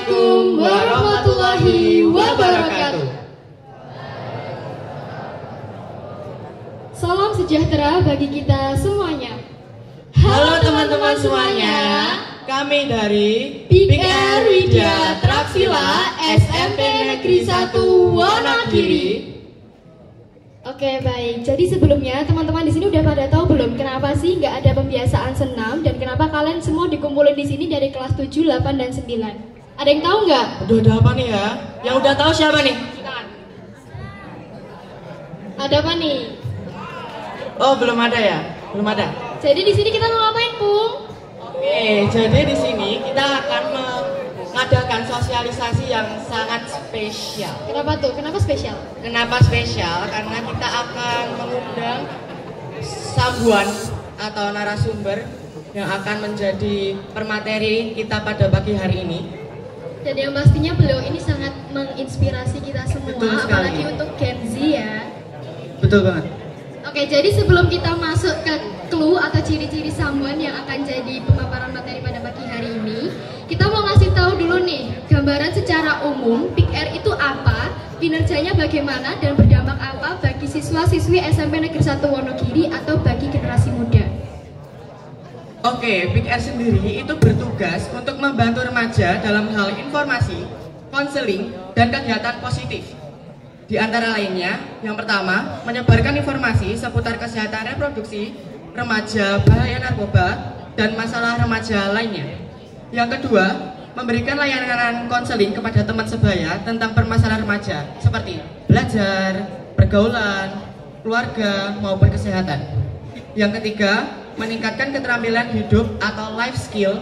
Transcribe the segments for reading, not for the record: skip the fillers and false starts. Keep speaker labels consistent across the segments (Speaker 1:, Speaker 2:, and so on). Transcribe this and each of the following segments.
Speaker 1: Assalamualaikum warahmatullahi wabarakatuh. Salam sejahtera bagi kita semuanya.
Speaker 2: Halo teman-teman semuanya, kami dari
Speaker 1: PIKR Widya Traksila SMP Negeri 1 Wonogiri. Oke, baik. Jadi sebelumnya teman-teman di sini udah pada tahu belum kenapa sih nggak ada pembiasaan senam dan kenapa kalian semua dikumpulin di sini dari kelas 7, 8, dan 9? Ada yang tahu nggak?
Speaker 2: Udah ada apa nih ya? Yang udah tahu siapa nih?
Speaker 1: Ada apa nih?
Speaker 2: Oh, belum ada ya? Belum ada.
Speaker 1: Jadi di sini kita mau ngapain, Pung?
Speaker 2: Oke, jadi di sini kita akan mengadakan sosialisasi yang sangat spesial.
Speaker 1: Kenapa tuh? Kenapa spesial?
Speaker 2: Kenapa spesial? Karena kita akan mengundang Sambuan atau narasumber yang akan menjadi permateri kita pada pagi hari ini.
Speaker 1: Dan yang pastinya beliau ini sangat menginspirasi kita semua, apalagi untuk Gen Z ya.
Speaker 2: Betul banget.
Speaker 1: Oke, jadi sebelum kita masuk ke clue atau ciri-ciri Sambuan yang akan jadi pemaparan materi pada pagi hari ini, kita mau ngasih tahu dulu nih, gambaran secara umum PIKR itu apa, kinerjanya bagaimana, dan berdampak apa bagi siswa-siswi SMP Negeri 1 Wonogiri atau bagi generasi muda.
Speaker 2: Oke, PIKR sendiri itu bertugas untuk membantu remaja dalam hal informasi, konseling, dan kegiatan positif. Di antara lainnya, yang pertama, menyebarkan informasi seputar kesehatan reproduksi, remaja, bahaya narkoba, dan masalah remaja lainnya. Yang kedua, memberikan layanan konseling kepada teman sebaya tentang permasalahan remaja, seperti belajar, pergaulan, keluarga, maupun kesehatan. Yang ketiga, meningkatkan keterampilan hidup atau life skill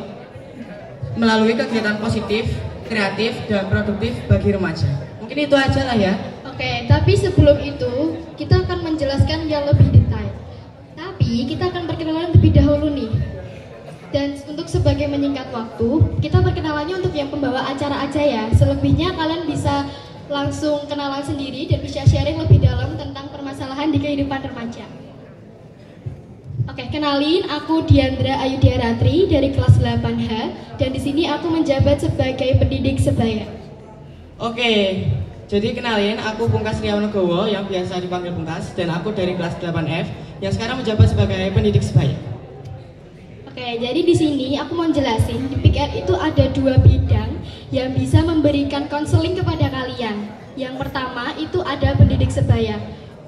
Speaker 2: melalui kegiatan positif, kreatif, dan produktif bagi remaja. Mungkin itu aja lah ya.
Speaker 1: Oke, tapi sebelum itu kita akan menjelaskan yang lebih detail. Tapi kita akan perkenalan lebih dahulu nih. Dan untuk sebagai menyingkat waktu, kita perkenalannya untuk yang pembawa acara aja ya. Selebihnya kalian bisa langsung kenalan sendiri dan bisa sharing lebih dalam tentang permasalahan di kehidupan remaja. Oke, kenalin, aku Diandra Ayudiaratri dari kelas 8H dan di sini aku menjabat sebagai pendidik sebaya.
Speaker 2: Oke, jadi kenalin, aku Pungkas Riawonogowo yang biasa dipanggil Pungkas, dan aku dari kelas 8F yang sekarang menjabat sebagai pendidik sebaya.
Speaker 1: Oke, jadi di sini aku mau jelasin di PIKR itu ada 2 bidang yang bisa memberikan konseling kepada kalian. Yang pertama itu ada pendidik sebaya.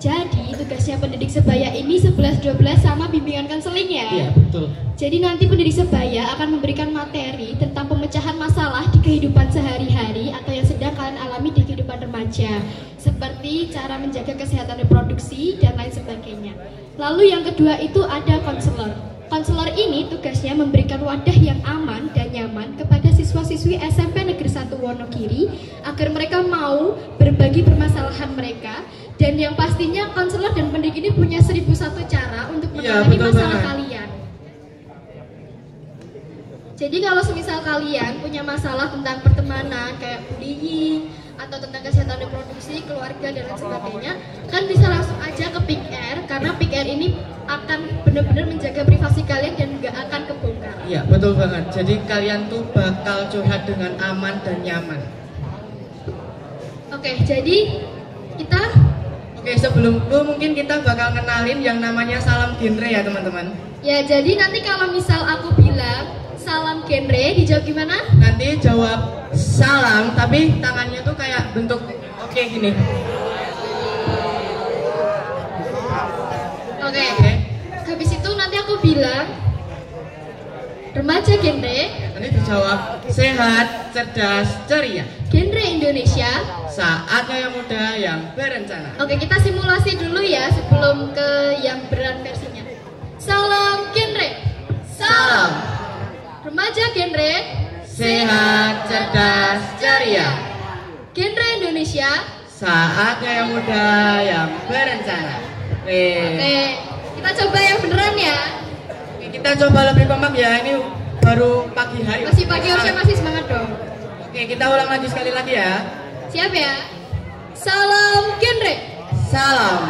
Speaker 1: Jadi tugasnya pendidik sebaya ini 11-12 sama bimbingan konseling ya.
Speaker 2: Iya, betul.
Speaker 1: Jadi nanti pendidik sebaya akan memberikan materi tentang pemecahan masalah di kehidupan sehari-hari atau yang sedang kalian alami di kehidupan remaja, seperti cara menjaga kesehatan reproduksi dan lain sebagainya. Lalu yang kedua itu ada konselor. Konselor ini tugasnya memberikan wadah yang aman dan nyaman kepada siswa-siswi SMP Negeri 1 Wonogiri agar mereka mau berbagi permasalahan mereka. Dan yang pastinya konselor dan pendidik ini punya 1001 cara untuk menangani masalah kalian. Jadi kalau semisal kalian punya masalah tentang pertemanan kayak bullying atau tentang kesehatan reproduksi, keluarga dan lain sebagainya, kan bisa langsung aja ke PIKR karena PIKR ini akan benar-benar menjaga privasi kalian dan nggak akan kebongkar.
Speaker 2: Iya, betul banget. Jadi kalian tuh bakal curhat dengan aman dan nyaman.
Speaker 1: Oke, jadi kita
Speaker 2: sebelum itu mungkin kita bakal kenalin yang namanya salam genre ya teman-teman.
Speaker 1: Ya, jadi nanti kalau misal aku bilang salam genre, dijawab gimana?
Speaker 2: Nanti jawab salam, tapi tangannya tuh kayak bentuk gini.
Speaker 1: Oke. Habis itu nanti aku bilang remaja genre.
Speaker 2: Nanti dijawab sehat, cerdas, ceria.
Speaker 1: Genre Indonesia.
Speaker 2: Saatnya yang muda yang berencana.
Speaker 1: Oke, kita simulasi dulu ya sebelum ke yang berat versinya. Salam genre.
Speaker 2: Salam.
Speaker 1: Remaja genre.
Speaker 2: Sehat, cerdas, ceria.
Speaker 1: Genre Indonesia.
Speaker 2: Saatnya yang muda yang berencana.
Speaker 1: Oke, kita coba yang beneran ya.
Speaker 2: Kita coba lebih kompak ya, ini baru pagi hari.
Speaker 1: Masih pagi harusnya masih semangat dong.
Speaker 2: Oke, kita ulang lagi sekali lagi ya.
Speaker 1: Siap ya? Salam genre.
Speaker 2: Salam.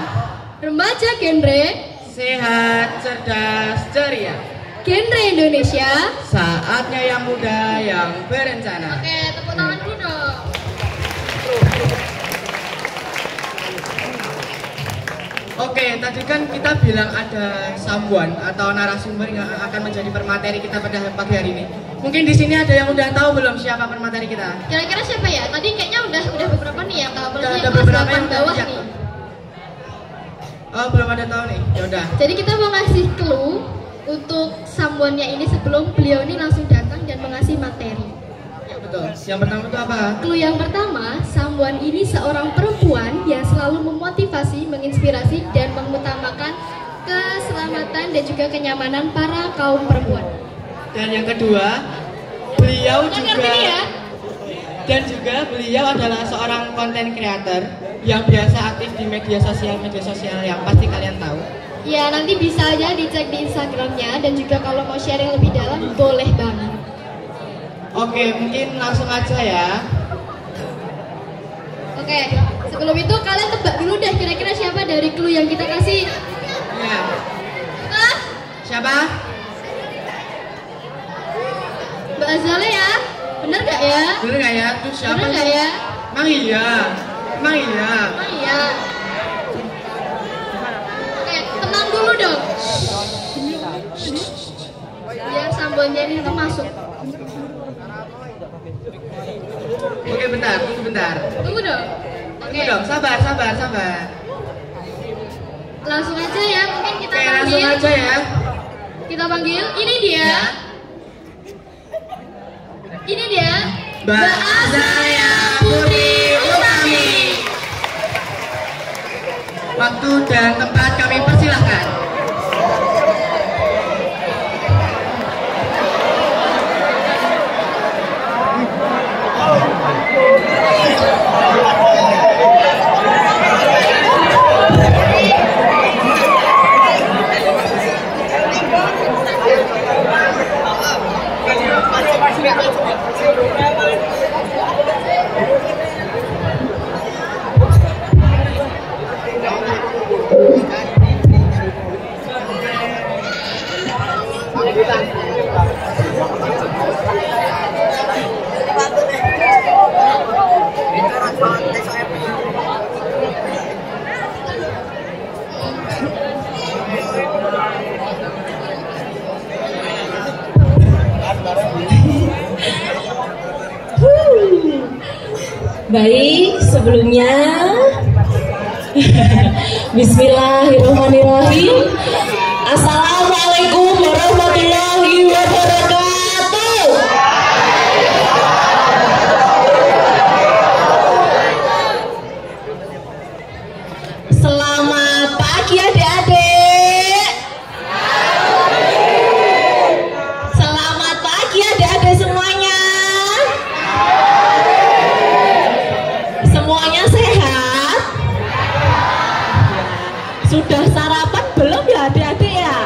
Speaker 1: Remaja genre.
Speaker 2: Sehat, cerdas, ceria.
Speaker 1: Genre Indonesia.
Speaker 2: Saatnya yang muda yang berencana.
Speaker 1: Oke, tepuk tangan dulu dong.
Speaker 2: Oke, tadi kan kita bilang ada someone atau narasumber yang akan menjadi permateri kita pada pagi hari ini. Mungkin di sini ada yang udah tahu belum siapa permateri kita?
Speaker 1: Kira-kira siapa ya? Tadi kayaknya udah beberapa nih yang tahu.
Speaker 2: Ada beberapa yang
Speaker 1: bawah
Speaker 2: udah
Speaker 1: nih.
Speaker 2: Oh, belum ada tahu nih. Ya udah.
Speaker 1: Jadi kita mau ngasih clue untuk someone-nya ini sebelum beliau ini langsung datang dan mengasih materi.
Speaker 2: Ya betul. Yang pertama itu apa?
Speaker 1: Clue yang pertama, someone ini seorang perempuan yang selalu memotivasi, menginspirasi, dan mengutamakan keselamatan dan juga kenyamanan para kaum perempuan.
Speaker 2: Dan yang kedua, beliau
Speaker 1: Nggak
Speaker 2: juga
Speaker 1: ngerti ya?
Speaker 2: dan juga beliau adalah seorang content creator yang biasa aktif di media sosial yang pasti kalian tahu.
Speaker 1: Ya, nanti bisa aja dicek di Instagramnya dan juga kalau mau sharing lebih dalam boleh banget.
Speaker 2: Oke, mungkin langsung aja ya.
Speaker 1: Oke, sebelum itu kalian tebak dulu deh kira-kira siapa dari clue yang kita kasih.
Speaker 2: Ya.
Speaker 1: Hah?
Speaker 2: Siapa?
Speaker 1: Mbak Azale ya? Bener gak ya?
Speaker 2: Bener nggak ya? Tuh siapa?
Speaker 1: Bener gak ya?
Speaker 2: Emang iya. Emang iya.
Speaker 1: Oh iya. Oke, tenang dulu dong. Biar sambelnya ini tuh masuk.
Speaker 2: Oke, bentar, tunggu bentar.
Speaker 1: Tunggu dong. Oke.
Speaker 2: Tunggu dong, sabar.
Speaker 1: Langsung aja ya, mungkin kita
Speaker 2: Oke,
Speaker 1: panggil.
Speaker 2: langsung aja ya.
Speaker 1: Kita panggil. Ini dia.
Speaker 2: Ya.
Speaker 1: Ini dia.
Speaker 2: Mbak Azaya Putri Utami. Waktu dan tempat kami persilahkan.
Speaker 3: Baik, sebelumnya Bismillahirrahmanirrahim. Assalamualaikum warahmatullahi wabarakatuh. Selamat pagi adik-adik. Selamat pagi adik-adik semuanya. Semuanya sehat? Sudah sarapan belum ya adik-adik ya?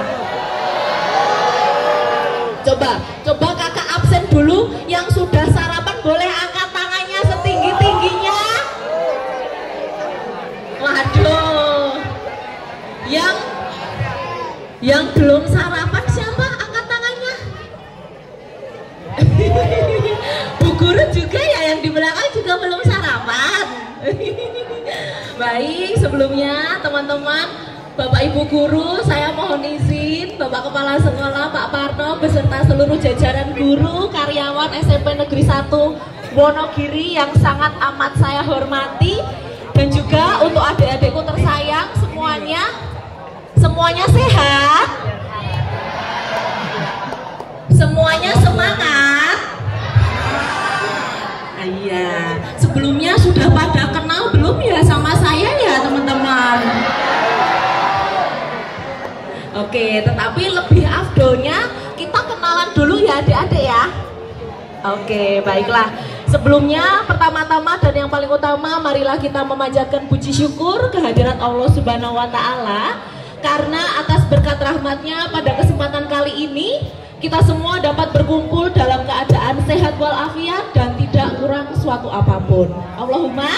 Speaker 3: Coba kakak absen dulu. Yang sudah sarapan boleh angkat tangannya setinggi-tingginya. Waduh. Yang belum sarapan siapa? Angkat tangannya. Bu guru juga ya, yang di belakang juga belum sarapan. Baik, sebelumnya teman-teman, Bapak Ibu guru, saya mohon izin Bapak Kepala Sekolah Pak Parto beserta seluruh jajaran guru karyawan SMP Negeri 1 Wonogiri yang sangat amat saya hormati, dan juga untuk adik-adikku tersayang semuanya sehat, semuanya semangat. Iya, sebelumnya sudah pada kenal belum ya sama saya ya teman-teman? Oke, tetapi lebih afdolnya kita kenalan dulu ya adik-adik ya. Oke, baiklah. Sebelumnya, pertama-tama dan yang paling utama, marilah kita memanjatkan puji syukur kehadirat Allah Subhanahu wa Ta'ala, karena atas berkat rahmatnya pada kesempatan kali ini kita semua dapat berkumpul dalam keadaan sehat walafiat dan tidak kurang suatu apapun. Allahumma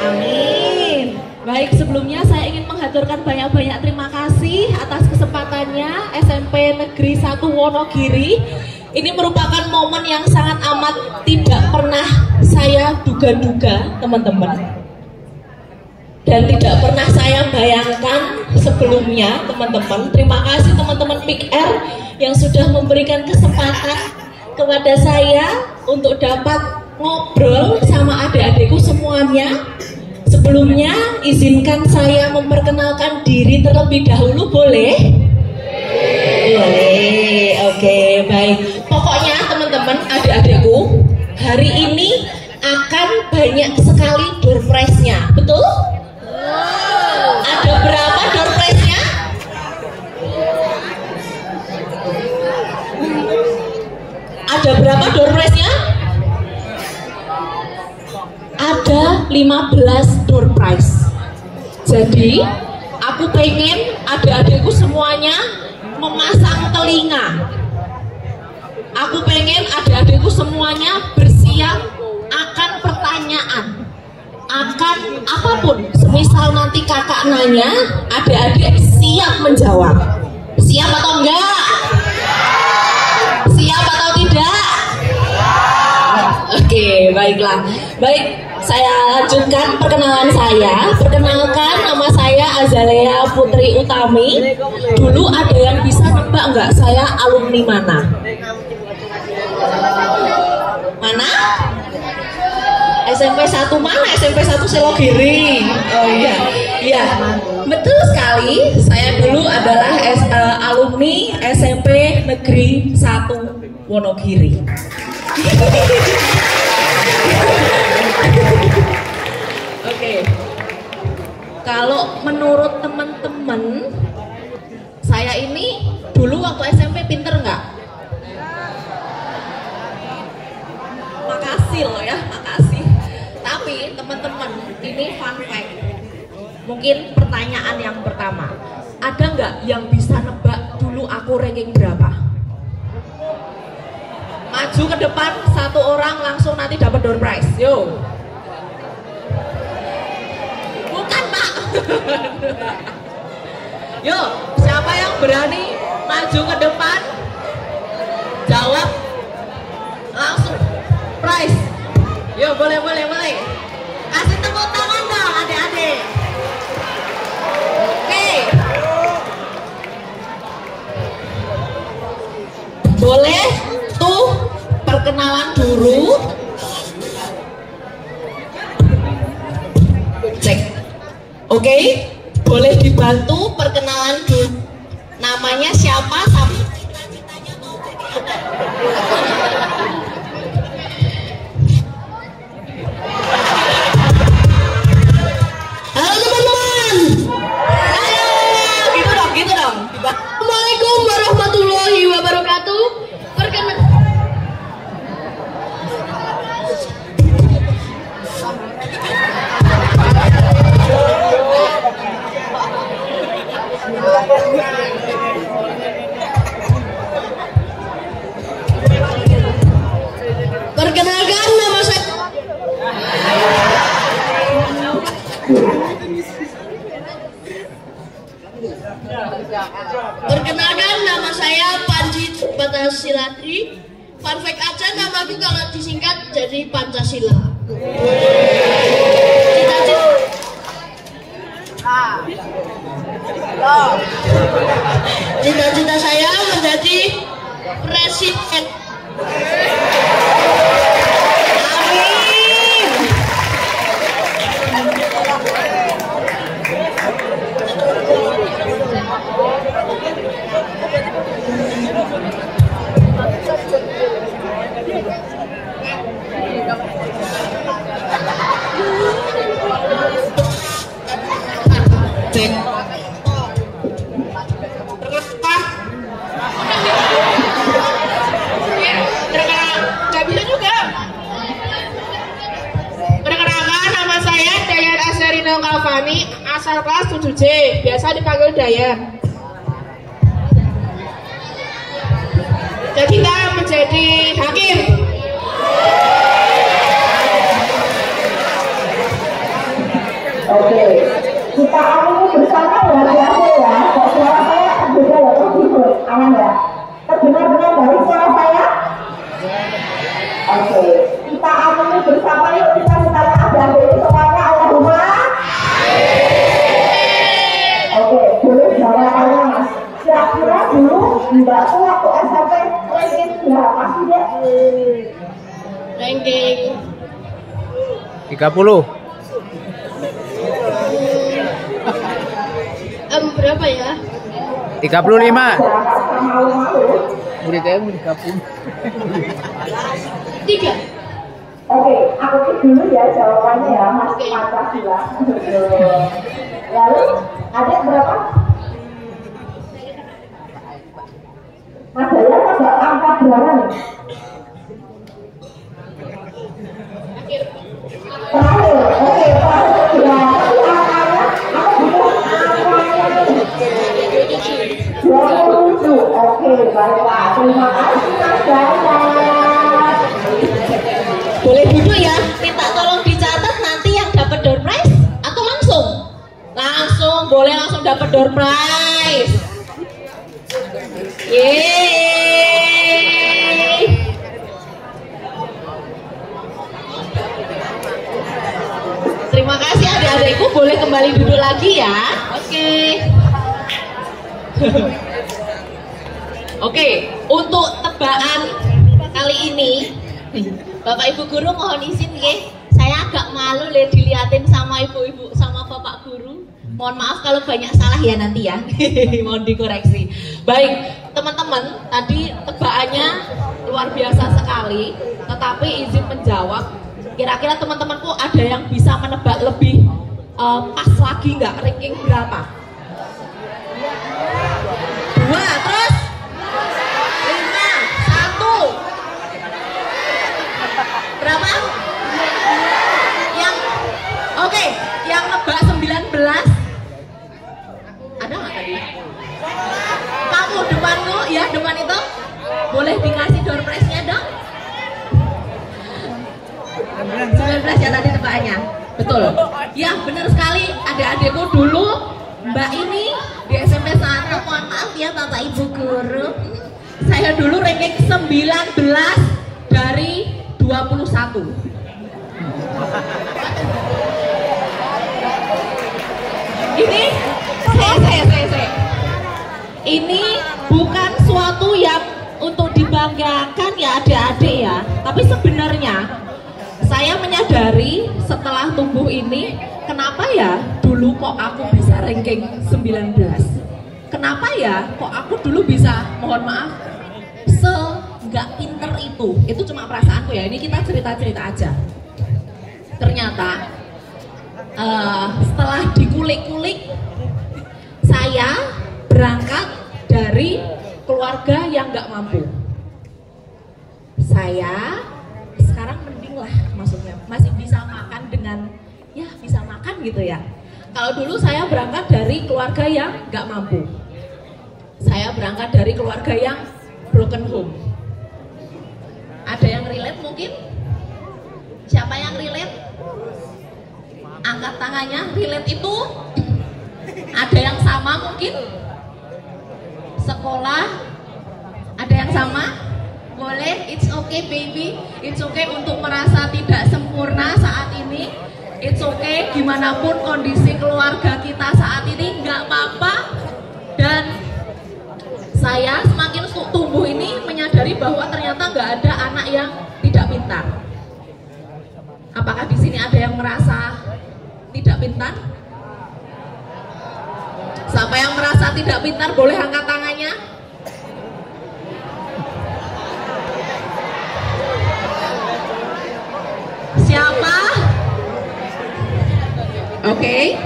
Speaker 3: amin. Baik, sebelumnya saya ingin menghaturkan banyak-banyak terima kasih atas kesempatannya SMP Negeri 1 Wonogiri. Ini merupakan momen yang sangat amat tidak pernah saya duga-duga, teman-teman. Dan tidak pernah saya bayangkan sebelumnya, teman-teman. Terima kasih teman-teman Pick R yang sudah memberikan kesempatan kepada saya untuk dapat ngobrol sama adik-adikku semuanya. Sebelumnya izinkan saya memperkenalkan diri terlebih dahulu, boleh? Boleh, oke, baik. Pokoknya teman-teman, adik-adikku, hari ini akan banyak sekali door prize-nya, betul? Ada berapa door prize-nya? Ada berapa door prize-nya? Ada 15 door prize. Jadi aku pengen adik-adikku semuanya memasang telinga. Aku pengen adik-adikku semuanya bersiap akan pertanyaan, akan apapun. Semisal nanti kakak nanya, adik-adik siap menjawab. Siap atau enggak? Siap atau tidak? Oke, baiklah. Baik, saya lanjutkan perkenalan saya. Perkenalkan, nama saya Azalea Putri Utami. Dulu ada yang bisa nebak nggak saya alumni mana? Mana? SMP 1 mana? SMP 1 Selogiri. Oh iya, iya, betul sekali. Saya dulu adalah alumni SMP Negeri 1 Wonogiri. Oke. Kalau menurut teman-teman, saya ini dulu waktu SMP pinter nggak? Makasih loh ya, makasih. Tapi teman-teman, ini fun fact. Mungkin pertanyaan yang pertama, ada nggak yang bisa nebak dulu aku ranking berapa? Maju ke depan, satu orang langsung nanti dapat door prize. Yo. Bukan, Pak. Yo, siapa yang berani maju ke depan? Jawab langsung prize. Yo, boleh. Kasih tepuk tangan dong adik-adik. Oke. Boleh tuh perkenalan dulu. Cek. Oke, boleh dibantu perkenalan dulu. Namanya siapa? Halo teman-teman. Halo, gitu dong. Assalamualaikum warahmatullahi wabarakatuh. Perkenalkan nama saya. Perkenalkan nama saya Panji Patasilatri. Fun fact aja, namaku kalau disingkat jadi Pancasila. Cita-cita saya menjadi presiden. Amin. Cek. Gak bisa juga. Perkenalkan, nama saya Dayan Asarino Kalvani, asal kelas 7C, biasa dipanggil Dayan. Jadi kita menjadi hakim.
Speaker 4: Oke. Kita amini bersama ya adik-adik ya. Kok suara saya berbeda ya, terus aman ya. Terdengar dengan dari suara saya? Oke, kita amini bersama yuk, kita tanya adik-adik ini semuanya Allahumma. Oke, boleh jawabannya Mas. Kira-kira dulu Mbak tuh waktu SMP ranking berapa sih dia?
Speaker 1: Ranking
Speaker 5: 30.
Speaker 1: Berapa ya?
Speaker 5: 35.
Speaker 4: Malu-malu.
Speaker 5: Udah kayak mau digabung.
Speaker 1: 3.
Speaker 4: Oke, aku cek dulu ya jawabannya ya Mas Pancasila. Lalu adik berapa? Mas Daya ada angka berapa nih? Terakhir, oke terakhir ya. Tapi angkanya, aku butuh angkanya nih. 27. Oke, baiklah. Terima kasih Mas Daya.
Speaker 3: Boleh duduk ya, minta tolong dicatat nanti yang dapat door prize atau langsung? Langsung, boleh langsung dapat door prize. Yeay. Terima kasih adik-adikku, boleh kembali duduk lagi ya. Oke. Oke, untuk tebakan kali ini Bapak Ibu Guru mohon izin nggih. Saya agak malu le diliatin sama ibu-ibu sama Bapak Guru. Mohon maaf kalau banyak salah ya nanti ya. Mohon dikoreksi. Baik, teman-teman, tadi tebakannya luar biasa sekali, tetapi izin menjawab. Kira-kira teman-temanku ada yang bisa menebak lebih pas lagi nggak, ranking berapa? 2, terus 5, 1. Berapa? Yang oke, yang nebak 19. Ada nggak tadi? Kamu depanmu ya, depan itu. Boleh dikasih door prize-nya dong? 19 ya tadi tebakannya. Betul. Ya, benar sekali. Adik-adikku dulu Mbak ini di SMP 1, mohon maaf ya Bapak Ibu Guru. Saya dulu ranking 19 dari 21. Ini saya. Ini bukan suatu yang untuk dibanggakan ya adik-adik ya. Tapi sebenarnya saya menyadari setelah tumbuh ini, kenapa ya dulu kok aku bisa ranking 19? Kenapa ya kok aku dulu bisa, mohon maaf, nggak pinter itu? Itu cuma perasaanku ya, ini kita cerita-cerita aja. Ternyata setelah dikulik-kulik, saya berangkat dari keluarga yang nggak mampu. Saya sekarang mending lah, maksudnya masih bisa makan dengan, ya bisa makan gitu ya. Kalau dulu saya berangkat dari keluarga yang nggak mampu. Saya berangkat dari keluarga yang broken home. Ada yang relate mungkin? Siapa yang relate? Angkat tangannya. Relate itu ada yang sama mungkin? Sekolah ada yang sama? Boleh, it's okay baby, it's okay untuk merasa tidak sempurna saat ini. It's okay gimana pun kondisi keluarga kita saat ini, nggak apa-apa. Dan saya semakin tumbuh ini menyadari bahwa ternyata nggak ada anak yang tidak pintar. Apakah di sini ada yang merasa tidak pintar? Siapa yang merasa tidak pintar boleh angkat tangannya. Siapa? Oke.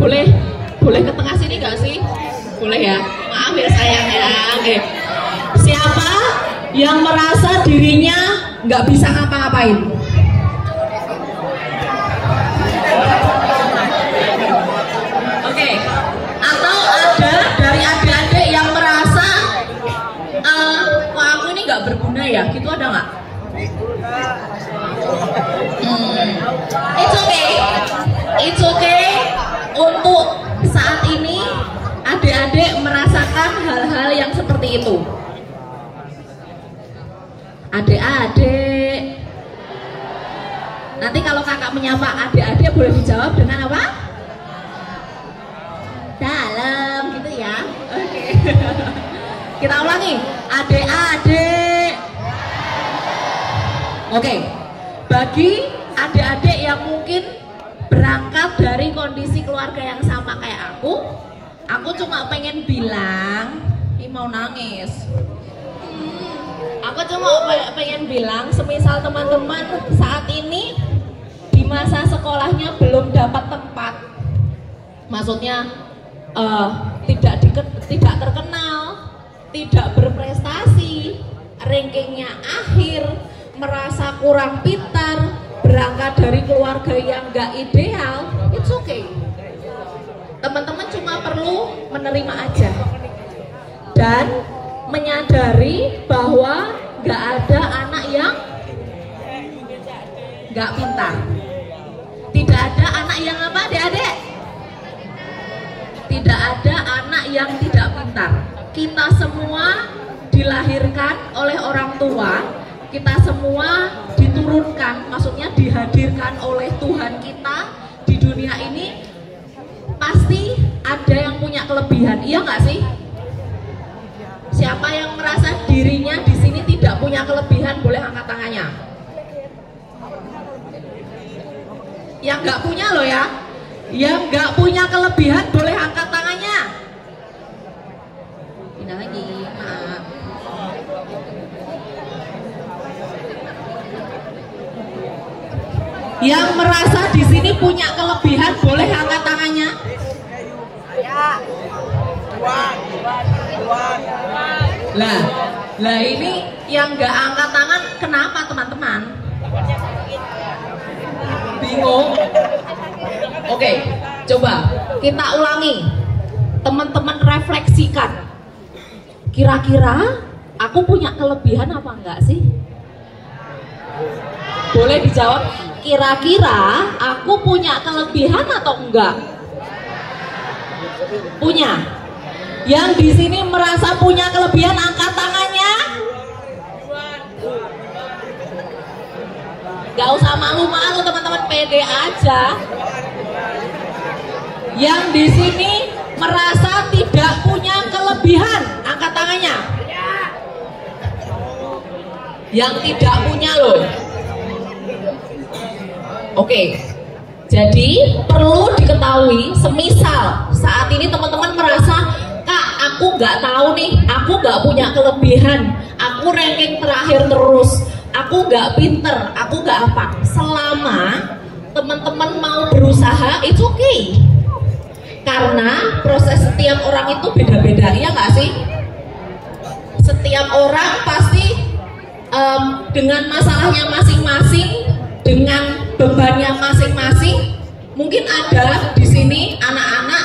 Speaker 3: Boleh ke tengah sini nggak sih? Boleh ya. Maaf ya sayang ya. Oke. Siapa yang merasa dirinya nggak bisa ngapa-ngapain? Oke. Atau ada dari adik-adik yang merasa, kok aku ini nggak berguna ya? Gitu ada nggak? It's okay. Nanti kalau kakak menyapa adik-adik boleh dijawab dengan apa? Dalam gitu ya. Oke. Kita ulangi. Adik-adik. Oke. Bagi adik-adik yang mungkin berangkat dari kondisi keluarga yang sama kayak aku cuma pengen bilang, ini mau nangis. Aku cuma pengen bilang, semisal teman-teman saat ini di masa sekolahnya belum dapat tempat, maksudnya tidak terkenal, tidak berprestasi, rankingnya akhir, merasa kurang pintar, berangkat dari keluarga yang gak ideal, it's okay. Teman-teman cuma perlu menerima aja dan menyadari bahwa gak ada anak yang gak pintar. Tidak ada anak yang apa, adik-adik? Tidak ada anak yang tidak pintar. Kita semua dilahirkan oleh orang tua, kita semua diturunkan, maksudnya dihadirkan oleh Tuhan kita di dunia ini. Pasti ada yang punya kelebihan, iya nggak sih? Siapa yang merasa dirinya di sini tidak punya kelebihan boleh angkat tangannya. Yang nggak punya loh ya, yang nggak punya kelebihan boleh angkat tangannya. Pindah lagi, maaf. Yang merasa di sini punya kelebihan boleh angkat tangannya. Lah ini yang nggak angkat tangan kenapa teman-teman? Bingung? Oke, coba kita ulangi. Teman-teman refleksikan. Kira-kira aku punya kelebihan apa enggak sih? Boleh dijawab. Kira-kira aku punya kelebihan atau enggak? Punya. Yang di sini merasa punya kelebihan angkat tangannya. Gak usah malu-malu teman-teman, pede aja. Yang di sini merasa tidak punya kelebihan angkat tangannya. Yang tidak punya loh. Oke. Jadi perlu diketahui, semisal saat ini teman-teman merasa, Kak, aku nggak tahu nih, aku nggak punya kelebihan, aku ranking terakhir terus, aku nggak pinter, aku nggak apa. Selama teman-teman mau berusaha, it's okay. Karena proses setiap orang itu beda-beda, iya nggak sih? Setiap orang pasti dengan masalahnya masing-masing, dengan bebannya masing-masing. Mungkin ada di sini anak-anak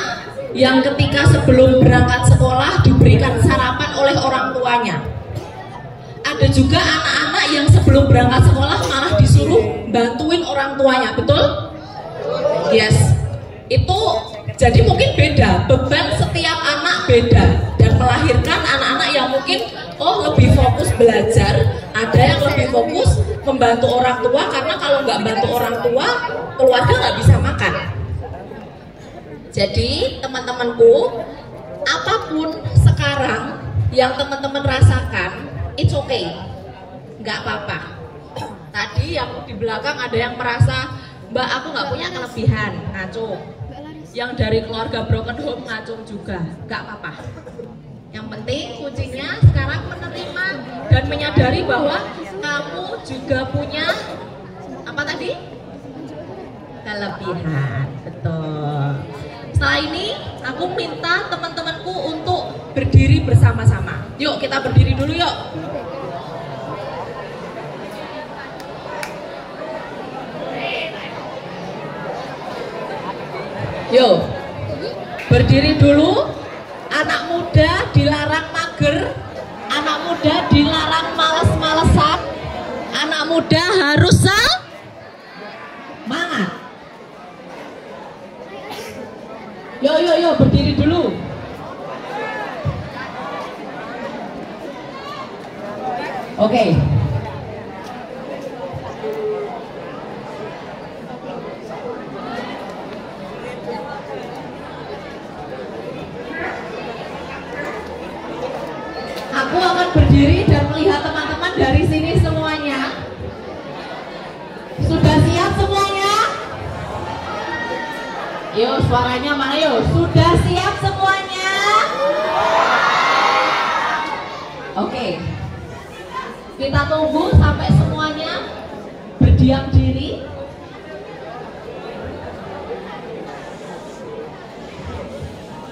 Speaker 3: yang ketika sebelum berangkat sekolah diberikan sarapan oleh orang tuanya. Ada juga anak-anak yang sebelum berangkat sekolah malah disuruh bantuin orang tuanya, betul? Yes. Itu jadi mungkin beda, beban setiap anak beda, dan melahirkan anak-anak yang mungkin lebih fokus belajar, ada yang lebih fokus membantu orang tua, karena kalau nggak bantu orang tua, keluarga nggak bisa makan. Jadi teman-temanku, apapun sekarang yang teman-teman rasakan, it's okay, nggak apa-apa. Tadi yang di belakang ada yang merasa, Mbak, aku nggak punya kelebihan, ngacung. Yang dari keluarga broken home ngacung juga, nggak apa-apa. Yang penting kuncinya sekarang menerima dan menyadari bahwa kamu juga punya apa tadi? Kelebihan, betul. Setelah ini aku minta teman-temanku untuk berdiri bersama-sama. Yuk kita berdiri dulu yuk. Yuk, berdiri dulu. Anak muda dilarang mager, anak muda dilarang males-malesan, anak muda harus semangat. Yo, berdiri dulu. Oke. berdiri dan melihat teman-teman dari sini semuanya? Sudah siap semuanya? Yuk suaranya mana yuk? Sudah siap semuanya? Oke. Kita tunggu sampai semuanya berdiam diri.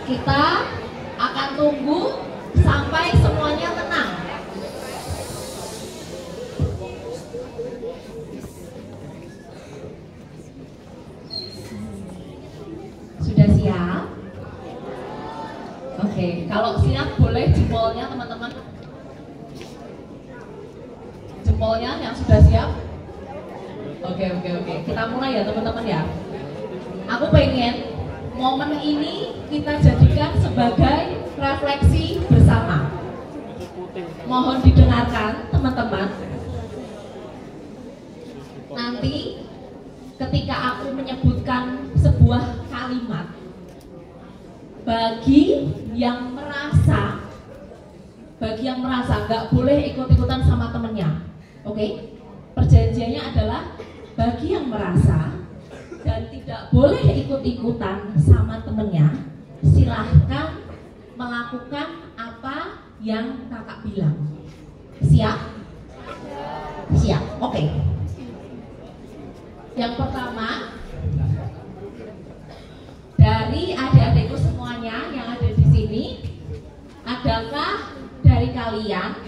Speaker 3: Kita akan tunggu sampai semuanya tenang. Sudah siap? Oke, kalau siap boleh jempolnya teman-teman. Jempolnya yang sudah siap. Oke. Kita mulai ya teman-teman ya. Aku pengen momen ini kita jadikan sebagai refleksi bersama. Mohon didengarkan teman-teman. Nanti ketika aku menyebutkan sebuah kalimat, bagi yang merasa nggak boleh ikut-ikutan sama temennya. Oke? Perjanjiannya adalah bagi yang merasa dan tidak boleh ikut-ikutan sama temennya, silahkan melakukan apa yang kakak bilang. Siap? Siap, oke. Yang pertama, dari adik-adikku semuanya yang ada di sini, adakah dari kalian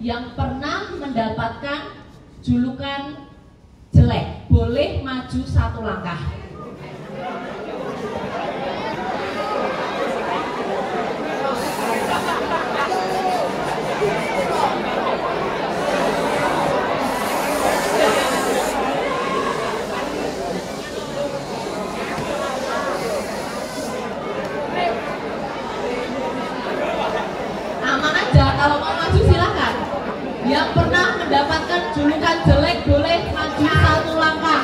Speaker 3: yang pernah mendapatkan julukan jelek? Boleh maju satu langkah. Aman aja, kalau mau maju silakan. Yang pernah mendapatkan julukan jelek boleh maju satu langkah.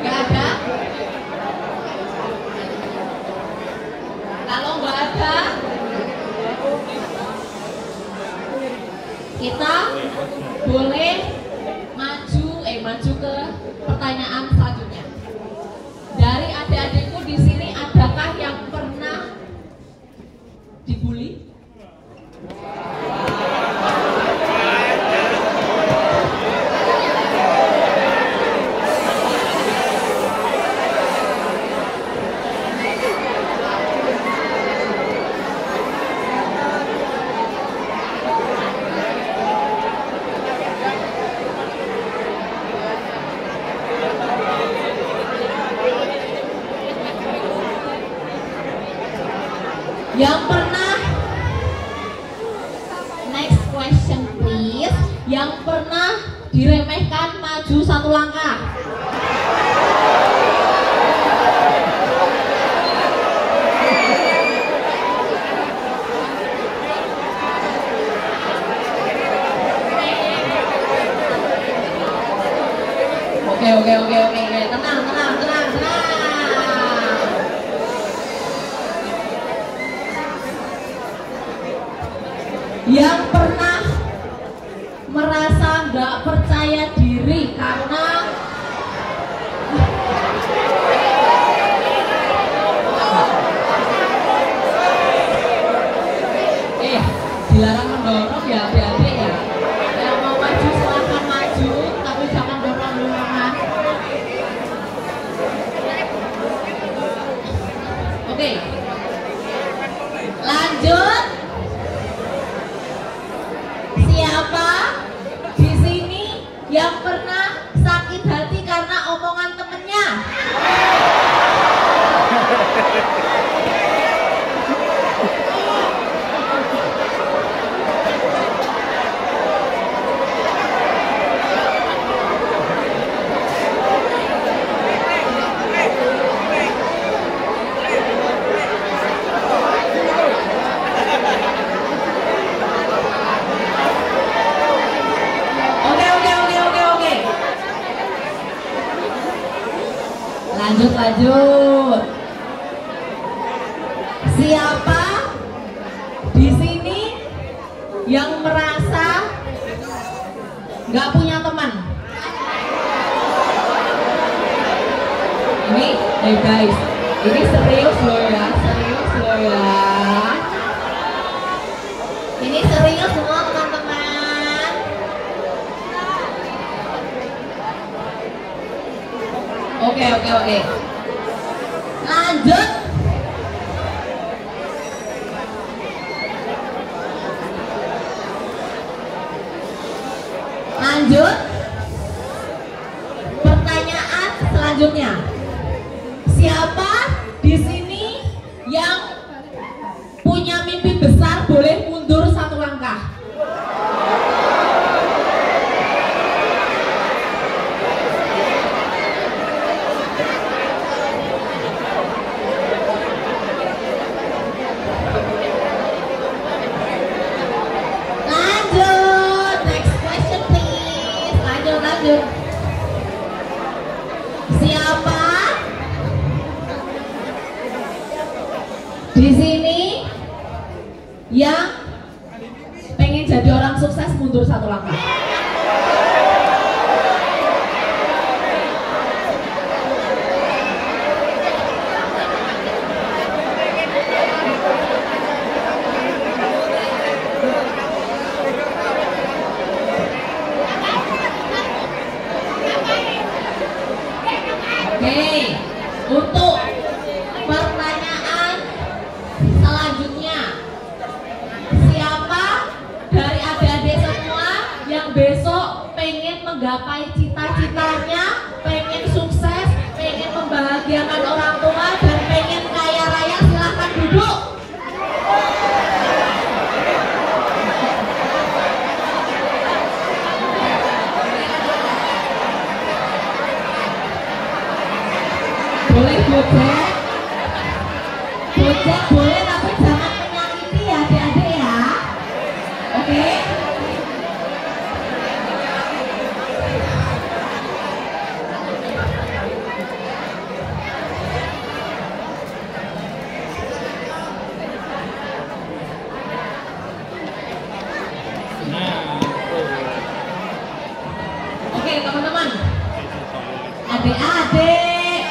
Speaker 3: Gak ada? Kalau nggak ada, kita boleh maju ke pertanyaan selanjutnya. Dari adik-adikku di sini, adakah yang pernah dibully? Yang pernah, next question please, yang pernah diremehkan maju satu langkah. Oke, tenang. Yang pernah merasa nggak percaya diri karena dilarang mendorong ya adik-adik ya. Yang mau maju silahkan maju, tapi jangan dorong-dorongan. Oke, lanjut. Siapa di sini yang pernah sakit hati karena omongan temennya? Lanjut. yang merasa nggak punya teman? Ini, guys, ini serius loh ya, Ini serius semua teman-teman. Oke. Lanjut. Pertanyaan selanjutnya. Siapa di sini yang punya mimpi besar boleh mundur satu langkah? Lanjut, next question please. Lanjut. Siapa di sini yang pengen jadi orang sukses mundur satu langkah? Oke, untuk pertanyaan selanjutnya, siapa dari adik-adik semua yang besok pengen menggapai cita-citanya, pengen sukses, pengen membahagiakan orang tua, dan pengen kaya raya? Silahkan duduk. Boleh gojek boleh, tapi jangan menyakiti ya adik-adik ya. Oke. Oke teman-teman, adik-adik,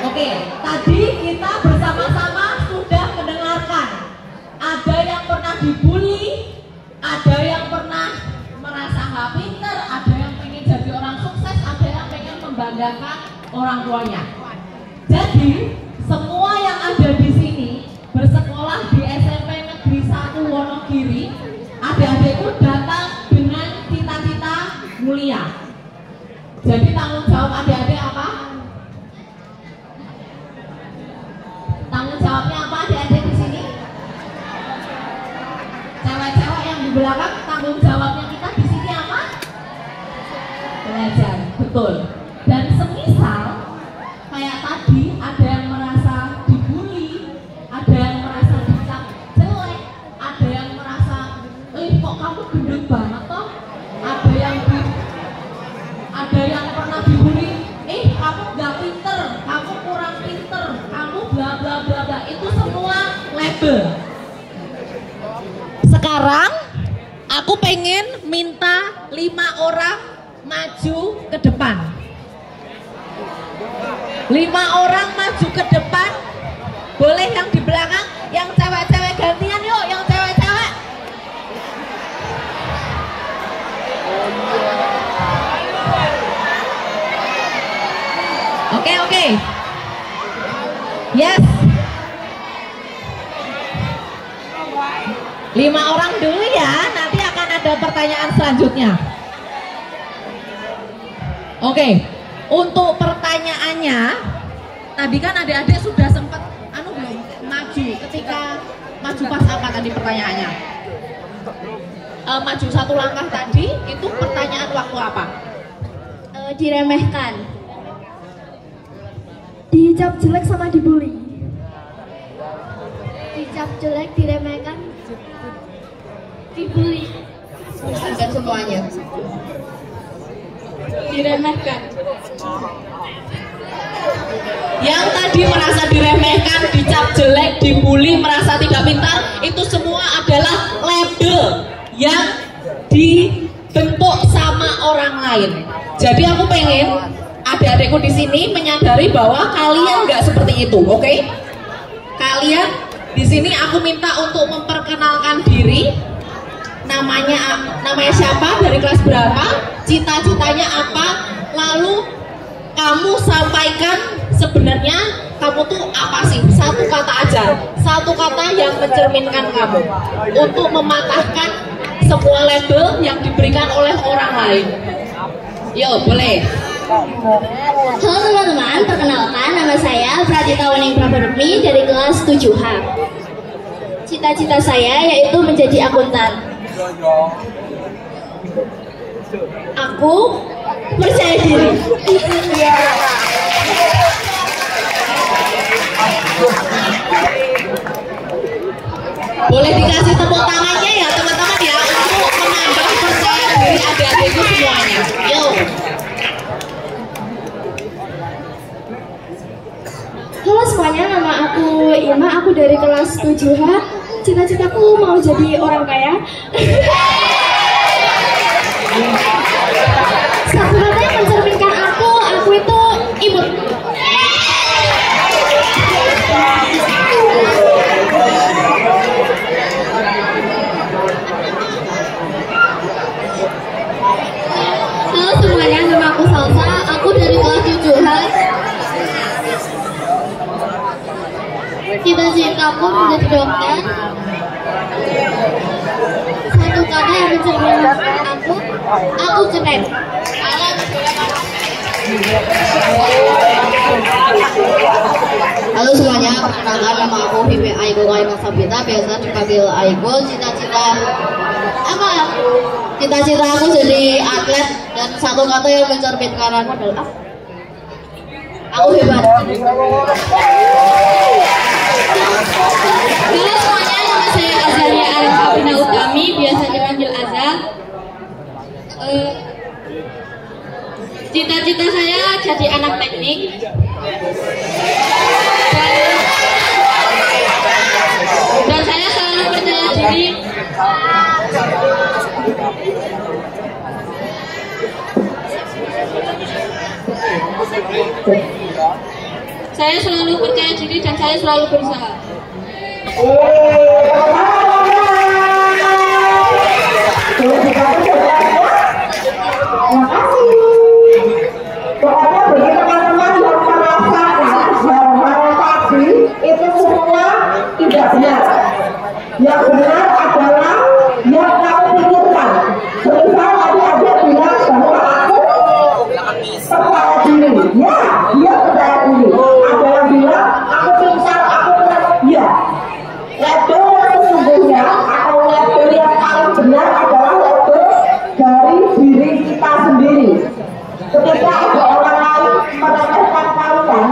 Speaker 3: oke, tadi kita bersama-sama sudah mendengarkan. Ada yang pernah dibully, ada yang pernah merasa nggak pinter, ada yang pengen jadi orang sukses, ada yang pengen membanggakan orang tuanya. Jadi semua yang ada di sini bersekolah di SMP Negeri 1 Wonogiri, adik-adikku datang dengan cita-cita mulia. Jadi tanggung jawab adik-adik apa? Tanggung jawabnya apa adik-adik di sini? Cewek-cewek yang di belakang, tanggung jawabnya kita di sini apa? Belajar, betul. Dan semisal kayak tadi ada yang merasa dibully, ada yang merasa dicap jelek, ada yang merasa, kok kamu gendut banget toh? Ada yang pernah dibully, kamu gak pinter, kamu kurang pinter, kamu bla bla bla bla. Itu semua label. Sekarang aku pengen minta 5 orang maju ke depan. 5 orang maju ke depan. Boleh yang di belakang, yang cewek-cewek gantian yuk, yang cewek-cewek. Oke. Yes. 5 orang dulu ya, nanti akan ada pertanyaan selanjutnya. Oke, untuk pertanyaannya, tadi kan adik-adik sudah sempat belum maju ketika maju pas apa tadi pertanyaannya? Maju satu langkah tadi, itu pertanyaan waktu apa?
Speaker 1: Diremehkan, dicap jelek sama dibully. Dicap jelek, diremehkan, dibully.
Speaker 3: Dan semuanya.
Speaker 1: Diremehkan.
Speaker 3: Yang tadi merasa diremehkan, dicap jelek, dibully, merasa tidak pintar, itu semua adalah label yang dibentuk sama orang lain. Jadi aku pengen adik-adikku di sini menyadari bahwa kalian nggak seperti itu, oke? Kalian di sini aku minta untuk memperkenalkan diri. Namanya siapa, dari kelas berapa, cita-citanya apa, lalu kamu sampaikan sebenarnya kamu tuh apa sih, satu kata aja, satu kata yang mencerminkan kamu untuk mematahkan semua label yang diberikan oleh orang lain. Yo, boleh.
Speaker 1: Halo teman-teman, perkenalkan nama saya Pratita Wening Prabarukmi dari kelas 7H. Cita-cita saya yaitu menjadi akuntan. Aku percaya diri.
Speaker 3: Boleh dikasih tepuk tangannya ya teman-teman ya untuk menambah percaya diri adik-adikku semuanya. Yo.
Speaker 1: Halo semuanya, nama aku Ima, aku dari kelas 7H. Cita-citaku mau jadi orang kaya. Satu kata yang mencerminkan aku itu imut. Halo semuanya, nama aku Salsa, aku dari kelas 7H. Cita-citaku menjadi dokter. Satu kata yang mencerminkan aku keren.
Speaker 6: Halo semuanya, perkenalkan nama aku Vivi Aiko Kaima Sabita, biasa dipanggil Aiko. Cita-cita apa? Cita-cita aku jadi atlet, dan satu kata yang mencerminkan aku adalah aku hebat.
Speaker 1: Halo semuanya, nama saya Azalia Arifina Utami, biasa dipanggil Azal. Cita-cita saya jadi anak teknik. Dan saya selalu percaya diri. Saya selalu percaya diri dan saya selalu berusaha.
Speaker 4: Pokoknya bagi teman-teman yang merasakan bahwa tadi itu semua tidak benar. Yang benar adalah yang kamu pikirkan. Misal tadi ada bilang bahwa aku percaya diri. Ya, dia percaya diri. Ada yang bilang aku pintar, aku benar. Ya. Label yang sesungguhnya atau label yang paling benar adalah label dari diri kita sendiri. Ketika ada orang lain meremehkan kalian,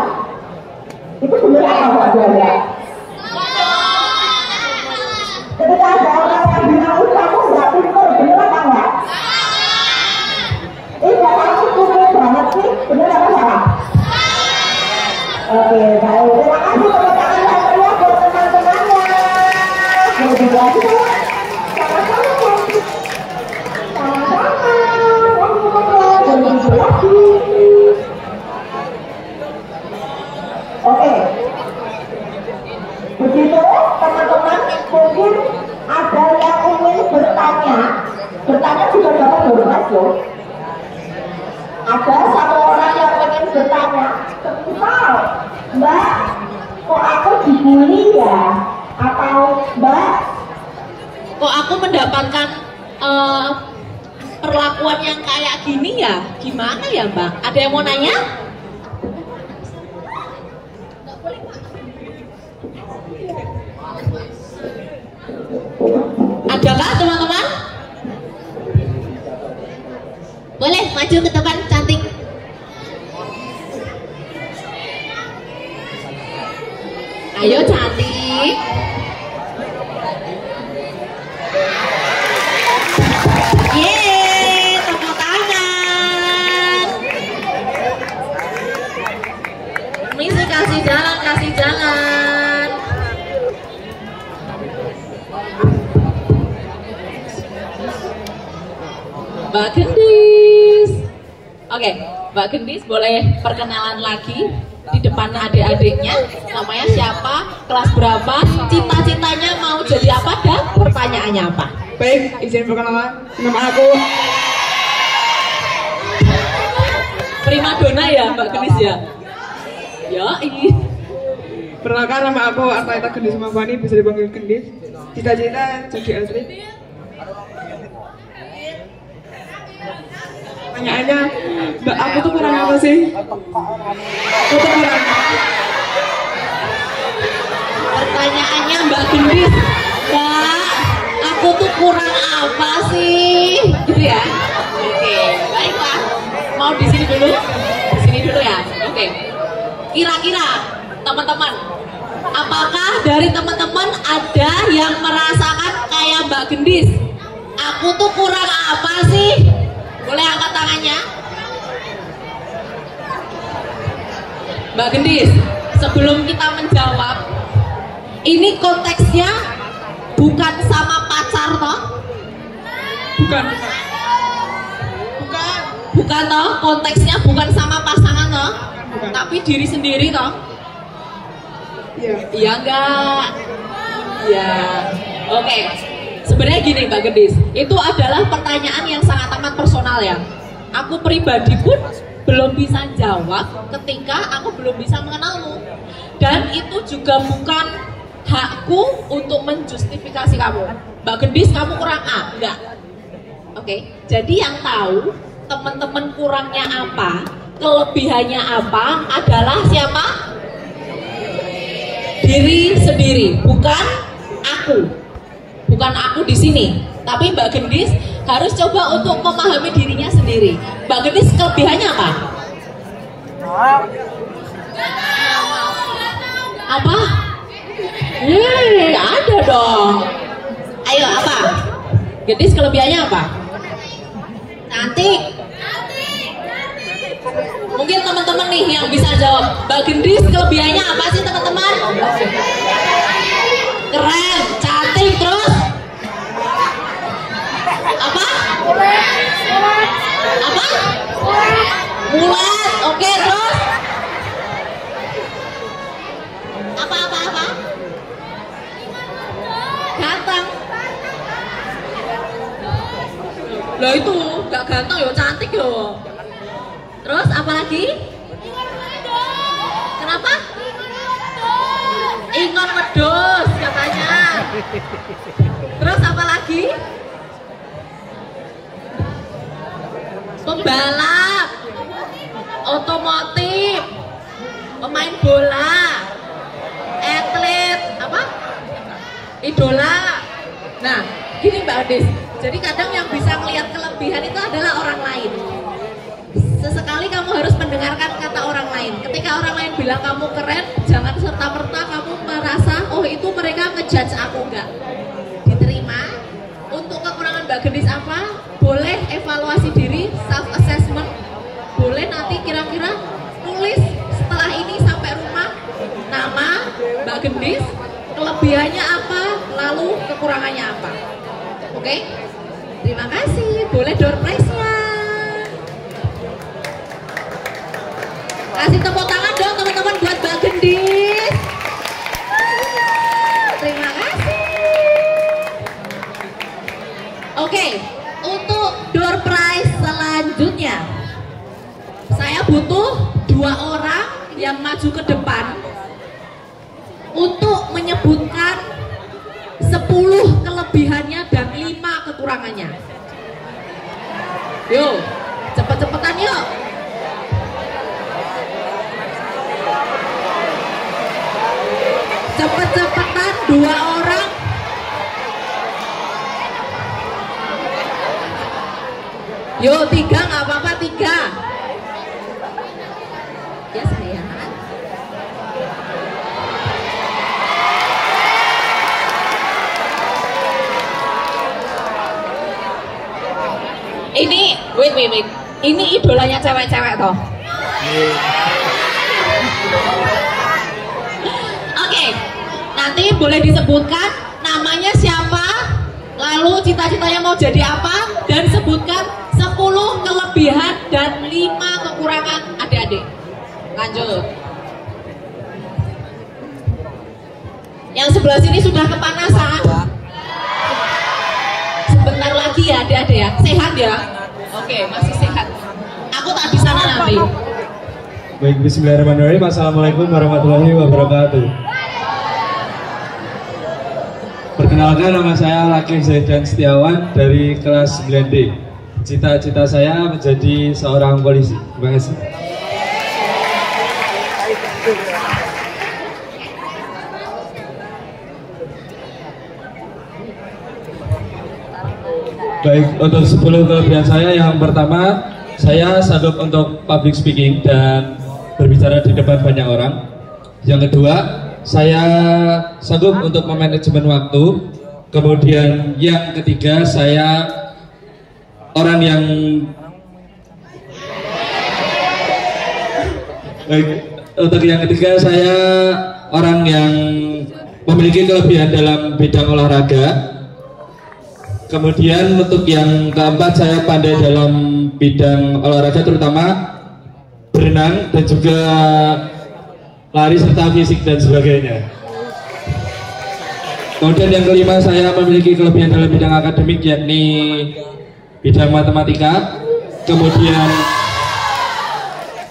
Speaker 4: itu benar apa enggak adanya? Ketika ada orang yang bilang kamu nggak pintar, benar apa enggak? Kamu pintar banget sih, benar apa salah? Oke, baik. Terima kasih tepuk tangan yang meriah buat teman-temannya. Lebih lagi, oke, begitu teman-teman, mungkin ada yang ingin bertanya juga dapat bermas loh. Ada satu orang yang ingin bertanya, misal, Mbak, kok aku dibully ya? Atau Mbak,
Speaker 3: Kok aku mendapatkan perlakuan yang kayak gini ya? Gimana ya Mbak? Ada yang mau nanya? Adakah teman-teman?
Speaker 1: Boleh maju ke depan, cantik.
Speaker 3: Ayo cantik. Yeay, tepuk tangan. jalan, kasih jalan. Mbak Gendis. Oke, Mbak Gendis boleh perkenalan lagi di depan adik-adiknya. Namanya siapa, kelas berapa, cita-citanya mau jadi apa, dan pertanyaannya apa.
Speaker 7: Baik, izin perkenalan. Nama aku
Speaker 3: Primadona ya Mbak Gendis ya? Ya, ini.
Speaker 7: Perkenalkan, nama aku Artaita Gendis Mafani, bisa dipanggil Gendis. Cita-cita jadi atlet. Pertanyaannya, Mbak, aku tuh kurang apa sih? Aku tuh kurang.
Speaker 3: Pertanyaannya Mbak Gendis, Mbak, aku tuh kurang apa sih? Gitu ya? Oke, baiklah. Mau di sini dulu? Di sini dulu ya? Oke. Kira-kira teman-teman, apakah dari teman-teman ada yang merasakan kayak Mbak Gendis? Aku tuh kurang apa sih? Boleh angkat tangannya? Mbak Gendis, sebelum kita menjawab, ini konteksnya bukan sama pacar toh?
Speaker 7: Bukan.
Speaker 3: Bukan toh, konteksnya bukan sama pasangan toh?
Speaker 7: Bukan.
Speaker 3: Tapi diri sendiri toh?
Speaker 7: Iya.
Speaker 3: Iya enggak? Iya. Oke. Sebenarnya gini Mbak Gendis, itu adalah pertanyaan yang sangat amat personal ya. Aku pribadi pun belum bisa jawab ketika aku belum bisa mengenalmu. Dan itu juga bukan hakku untuk menjustifikasi kamu. Mbak Gendis, kamu kurang A, enggak. Oke, jadi yang tahu teman-teman kurangnya apa, kelebihannya apa adalah siapa? Diri sendiri, bukan aku. Bukan aku di sini, tapi Mbak Gendis harus coba untuk memahami dirinya sendiri. Mbak Gendis kelebihannya apa? Apa? Ada dong. Ayo apa? Gendis kelebihannya apa? Cantik. Mungkin teman-teman nih yang bisa jawab. Mbak Gendis kelebihannya apa sih teman-teman? Keren, cantik, terus apa? Apa? Bulat, oke, terus apa? Ganteng. Lah itu gak ganteng ya, cantik ya. Terus apa lagi? Kenapa? Ingon wedhus katanya. Terus apa lagi? Pembalap, otomotif, pemain bola, atlet, apa? Idola. Nah, gini Mbak Adis. Jadi kadang yang bisa melihat kelebihan itu adalah orang lain. Sesekali kamu harus mendengarkan kata orang lain. Ketika orang lain bilang kamu keren, jangan serta-merta kamu merasa, oh itu mereka ngejudge aku, enggak. Diterima. Untuk kekurangan Mbak Gendis apa? Boleh evaluasi diri, self assessment. Boleh nanti kira-kira tulis setelah ini sampai rumah nama Mbak Gendis, kelebihannya apa, lalu kekurangannya apa. Oke? Terima kasih. Boleh door prize-nya. Kasih tepuk tangan dong teman-teman buat Mbak Gendis. Terima kasih. Oke, untuk door prize selanjutnya, saya butuh 2 orang yang maju ke depan untuk menyebutkan 10 kelebihannya dan 5 kekurangannya. Yuk, cepet-cepetan yuk. Cepet-cepetan 2 orang. Yuk 3, nggak apa-apa 3. Ya sayang. Ini, wait. Ini idolanya cewek-cewek toh. boleh disebutkan namanya siapa, lalu cita-citanya mau jadi apa, dan sebutkan 10 kelebihan dan 5 kekurangan adik-adik. Lanjut. Yang sebelah sini sudah kepanasan. Sebentar lagi ya adik-adik ya. Sehat ya? Oke, masih sehat. Aku tak bisa nanti.
Speaker 8: Baik, bismillahirrahmanirrahim. Assalamualaikum warahmatullahi wabarakatuh. Perkenalkan, nama saya Laki Zaidan Setiawan dari kelas 9D. Cita-cita saya menjadi seorang polisi. Terima kasih. Baik, untuk 10 kelebihan saya, yang pertama, saya sanggup untuk public speaking dan berbicara di depan banyak orang. Yang kedua, saya sanggup untuk memanajemen waktu. Kemudian yang ketiga, saya orang yang baik, untuk yang ketiga, saya orang yang memiliki kelebihan dalam bidang olahraga. Kemudian untuk yang keempat, saya pandai dalam bidang olahraga, terutama berenang dan juga lari serta fisik dan sebagainya. Kemudian yang kelima, saya memiliki kelebihan dalam bidang akademik, yakni bidang matematika, kemudian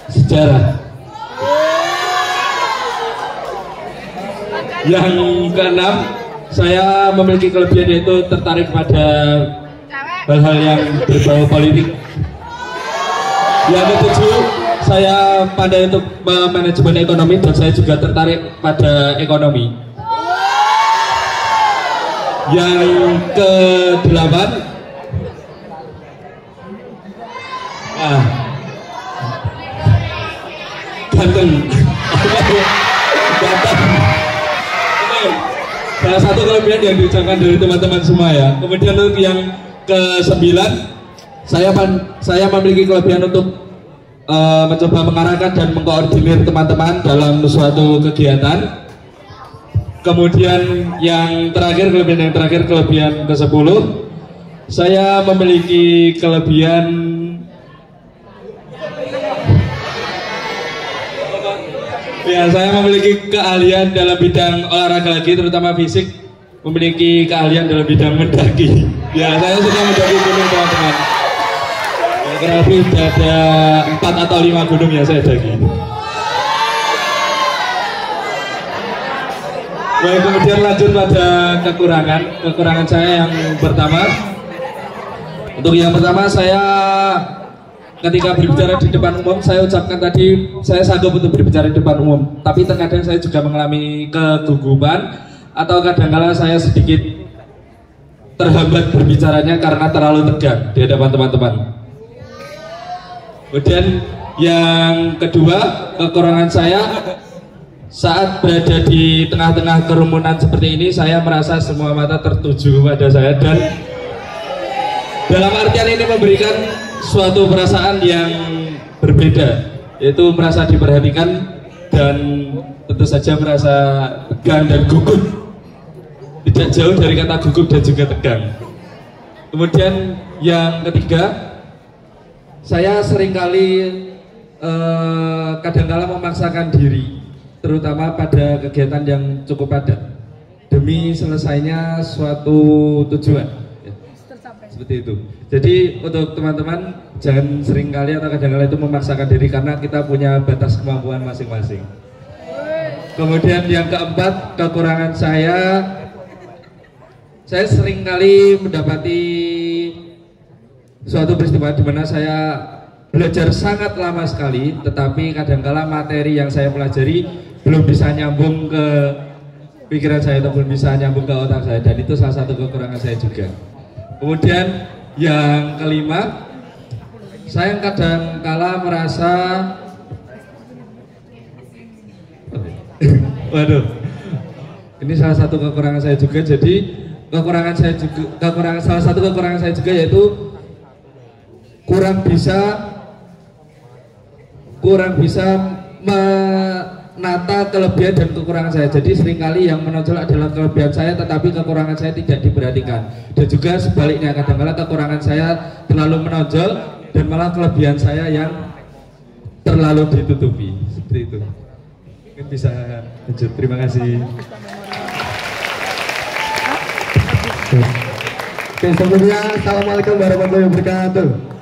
Speaker 8: sejarah. Yang keenam, saya memiliki kelebihan yaitu tertarik pada hal-hal yang berbau politik. Yang ketujuh, saya pandai untuk manajemen ekonomi dan saya juga tertarik pada ekonomi. Yang ke-8, ganteng. Salah satu kelebihan yang diucapkan dari teman-teman semua ya. Kemudian untuk yang ke-9, saya memiliki kelebihan untuk mencoba mengarahkan dan mengkoordinir teman-teman dalam suatu kegiatan. Kemudian yang terakhir, kelebihan ke-10, saya memiliki kelebihan ya, saya memiliki keahlian dalam bidang olahraga lagi, terutama fisik. Memiliki keahlian dalam bidang mendaki. Ya, saya suka mendaki gunung, teman-teman. Ya, kurang lebih ada 4 atau 5 gunung yang saya daki. Baik, kemudian lanjut pada kekurangan saya yang pertama. Untuk yang pertama, saya ketika berbicara di depan umum, saya ucapkan tadi, saya sanggup untuk berbicara di depan umum. Tapi terkadang saya juga mengalami kegugupan atau kadang-kala saya sedikit terhambat berbicaranya karena terlalu tegang di hadapan teman-teman. Kemudian yang kedua, kekurangan saya saat berada di tengah-tengah kerumunan seperti ini, saya merasa semua mata tertuju kepada saya dan dalam artian ini memberikan suatu perasaan yang berbeda, yaitu merasa diperhatikan dan tentu saja merasa tegang dan gugup. Tidak jauh dari kata gugup dan juga tegang. Kemudian yang ketiga, saya seringkali kadang-kala memaksakan diri, terutama pada kegiatan yang cukup padat, demi selesainya suatu tujuan. Seperti itu. Jadi untuk teman-teman, jangan seringkali atau kadang-kala itu memaksakan diri karena kita punya batas kemampuan masing-masing. Kemudian yang keempat, kekurangan saya seringkali mendapati suatu peristiwa di mana saya belajar sangat lama sekali, tetapi kadang-kala materi yang saya pelajari belum bisa nyambung ke pikiran saya atau belum bisa nyambung ke otak saya, dan itu salah satu kekurangan saya juga. Kemudian yang kelima, saya kadang-kala merasa waduh, ini salah satu kekurangan saya juga. Jadi salah satu kekurangan saya juga yaitu kurang bisa menata kelebihan dan kekurangan saya. Jadi seringkali yang menonjol adalah kelebihan saya, tetapi kekurangan saya tidak diperhatikan. Dan juga sebaliknya, kadang-kadang kekurangan saya terlalu menonjol dan malah kelebihan saya yang terlalu ditutupi. Seperti itu. Mungkin bisa lanjut. Terima kasih.
Speaker 9: Oke, sebelumnya Assalamualaikum warahmatullahi wabarakatuh.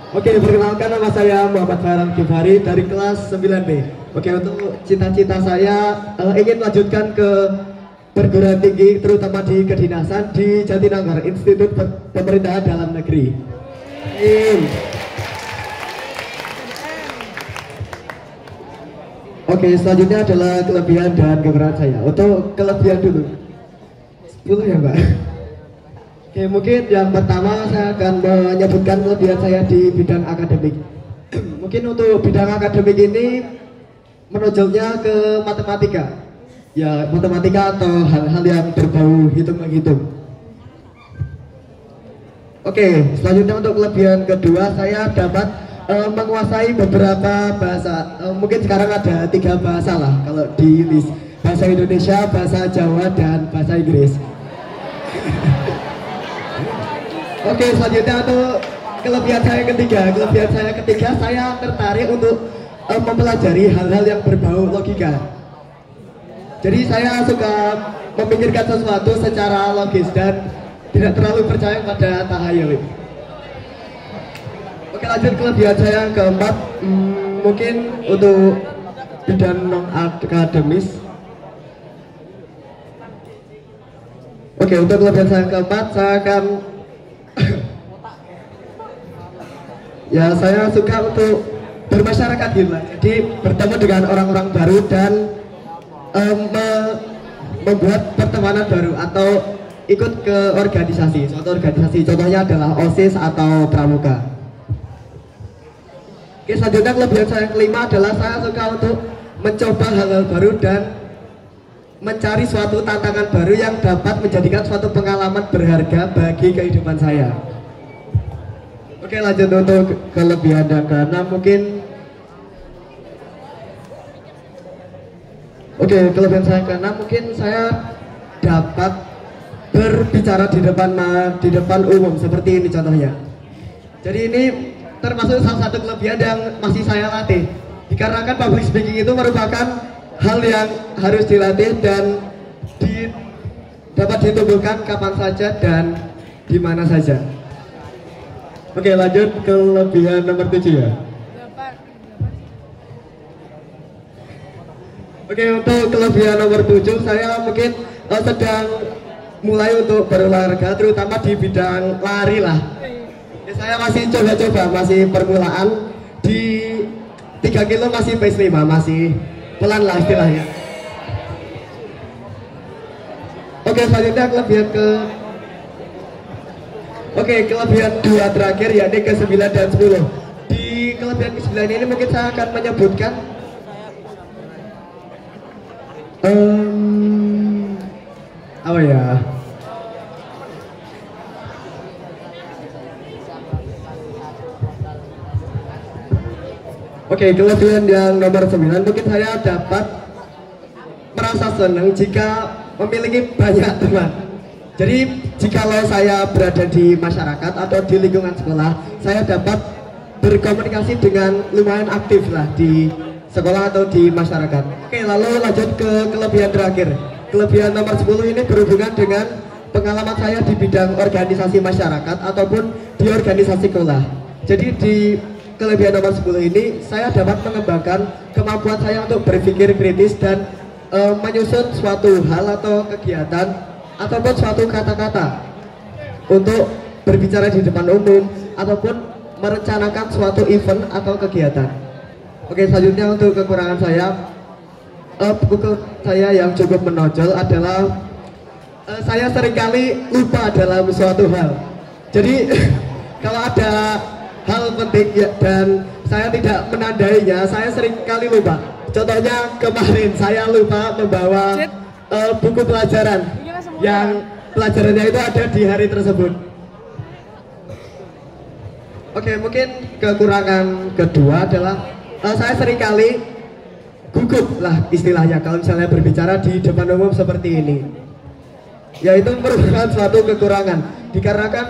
Speaker 9: Oke, perkenalkan nama saya Muhammad Farhan Kifari dari kelas 9B. Oke, untuk cita-cita saya ingin melanjutkan ke perguruan tinggi, terutama di kedinasan di Jatinangor, Institut Pemerintahan Dalam Negeri. Oke, selanjutnya adalah kelebihan dan kekurangan saya. Untuk kelebihan dulu, 10 ya Mbak. Oke, mungkin yang pertama saya akan menyebutkan kelebihan saya di bidang akademik. Mungkin untuk bidang akademik ini menonjolnya ke matematika. Ya, matematika atau hal-hal yang berbau hitung-menghitung. Oke, selanjutnya untuk kelebihan kedua, saya dapat menguasai beberapa bahasa. Mungkin sekarang ada 3 bahasa lah kalau di list. Bahasa Indonesia, bahasa Jawa, dan bahasa Inggris. Oke, selanjutnya untuk kelebihan saya ketiga. Kelebihan saya ketiga, saya tertarik untuk mempelajari hal-hal yang berbau logika. Jadi saya suka memikirkan sesuatu secara logis dan tidak terlalu percaya pada tahayul. Oke, lanjut kelebihan saya yang keempat, mungkin untuk bidang non-akademis. Oke, untuk kelebihan saya yang keempat, saya akan ya, saya suka untuk bermasyarakat gitu lah. Jadi bertemu dengan orang-orang baru dan membuat pertemanan baru atau ikut ke organisasi, suatu organisasi. Contohnya adalah OSIS atau Pramuka. Oke, selanjutnya kelebihan saya yang kelima adalah saya suka untuk mencoba hal-hal baru dan mencari suatu tantangan baru yang dapat menjadikan suatu pengalaman berharga bagi kehidupan saya. Oke, lanjut untuk kelebihan dan kekurangan mungkin. Oke, kelebihan saya karena mungkin saya dapat berbicara di depan umum seperti ini contohnya. Jadi ini termasuk salah satu kelebihan yang masih saya latih. Dikarenakan public speaking itu merupakan hal yang harus dilatih dan dapat ditumbuhkan kapan saja dan di mana saja. Oke, lanjut kelebihan nomor 7 ya. Oke, untuk kelebihan nomor 7 saya mungkin sedang mulai untuk berolahraga, terutama di bidang lari lah. Ya, saya masih coba-coba, masih permulaan di 3 kilo masih pace 5, masih pelan lah istilahnya. Oke, selanjutnya kelebihan 2 terakhir yakni ke 9 dan 10. Di kelebihan ke 9 ini mungkin saya akan menyebutkan apa ya? Oke, kelebihan yang nomor 9 mungkin saya dapat merasa senang jika memiliki banyak teman. Jadi jikalau saya berada di masyarakat atau di lingkungan sekolah, saya dapat berkomunikasi dengan lumayan aktif lah di sekolah atau di masyarakat. Oke, lalu lanjut ke kelebihan terakhir. Kelebihan nomor 10 ini berhubungan dengan pengalaman saya di bidang organisasi masyarakat ataupun di organisasi sekolah. Jadi di kelebihan nomor 10 ini saya dapat mengembangkan kemampuan saya untuk berpikir kritis dan menyusun suatu hal atau kegiatan ataupun suatu kata-kata untuk berbicara di depan umum ataupun merencanakan suatu event atau kegiatan. Oke, selanjutnya untuk kekurangan saya yang cukup menonjol adalah saya seringkali lupa dalam suatu hal. Jadi kalau ada hal penting ya, dan saya tidak menandainya, saya seringkali lupa. Contohnya kemarin saya lupa membawa buku pelajaran yang pelajarannya itu ada di hari tersebut. Oke, mungkin kekurangan kedua adalah saya seringkali gugup lah istilahnya kalau misalnya berbicara di depan umum seperti ini. Yaitu merupakan suatu kekurangan dikarenakan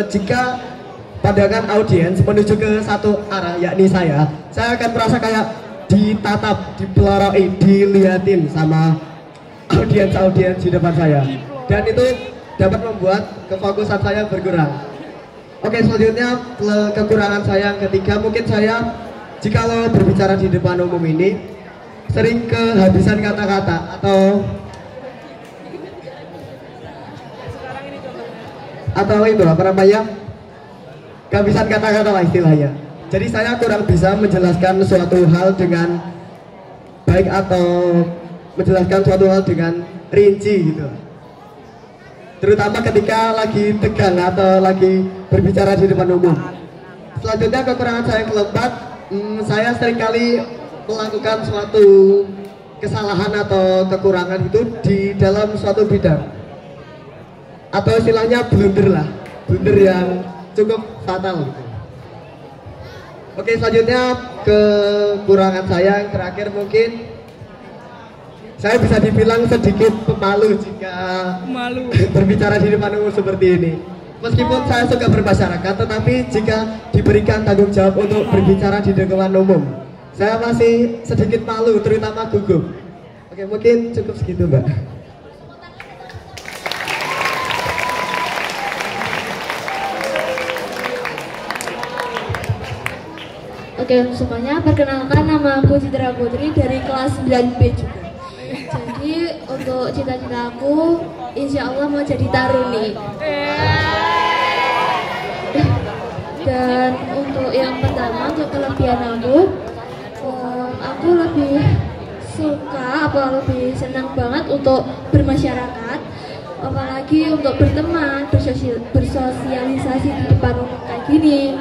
Speaker 9: jika pandangan audiens menuju ke satu arah, yakni saya akan merasa kayak ditatap, dipeloroi, dilihatin sama audiens di depan saya, dan itu dapat membuat kefokusan saya berkurang. Oke, selanjutnya kekurangan saya yang ketiga, mungkin saya jikalau berbicara di depan umum ini sering kehabisan kata-kata atau itu apa namanya, kehabisan kata-kata lah istilahnya. Jadi saya kurang bisa menjelaskan suatu hal dengan baik atau menjelaskan suatu hal dengan rinci gitu, terutama ketika lagi tegang atau lagi berbicara di depan umum. Selanjutnya kekurangan saya yang keempat, saya seringkali melakukan suatu kesalahan atau kekurangan itu di dalam suatu bidang, atau istilahnya blunder lah, blunder yang cukup fatal gitu. Oke, selanjutnya kekurangan saya yang terakhir, mungkin saya bisa dibilang sedikit pemalu jika berbicara di depan umum seperti ini. Meskipun saya suka bermasyarakat, tetapi jika diberikan tanggung jawab untuk berbicara di depan umum, saya masih sedikit malu, terutama gugup. Oke, mungkin cukup segitu, Mbak.
Speaker 1: Oke, semuanya, perkenalkan, nama aku Citra Putri dari kelas 9B juga. Jadi untuk cita-cita aku, insya Allah mau jadi taruni. Dan untuk yang pertama, untuk kelebihan aku lebih suka lebih senang banget untuk bermasyarakat, apalagi untuk berteman, bersosialisasi di depan umum kayak gini.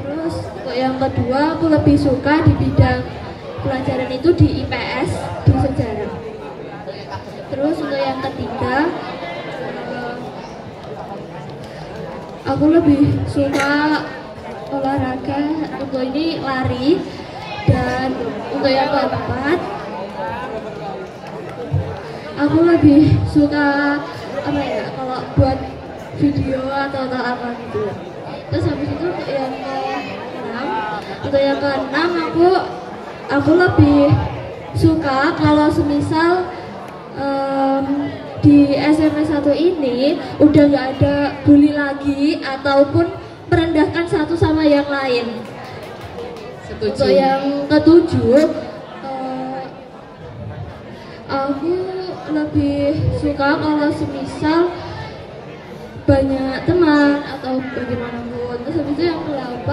Speaker 1: Terus untuk yang kedua, aku lebih suka di bidang pelajaran itu di IPS, di sejarah. Terus untuk yang ketiga, aku lebih suka olahraga, untuk ini lari. Dan untuk yang keempat, aku lebih suka kalau buat video atau apa gitu. Terus habis itu untuk yang keenam aku lebih suka kalau semisal di SMP 1 ini udah nggak ada bully lagi ataupun merendahkan satu sama yang lain. Setuju. Untuk yang ketujuh, aku lebih suka kalau semisal banyak teman atau bagaimanapun. Terus habis itu yang ke-8,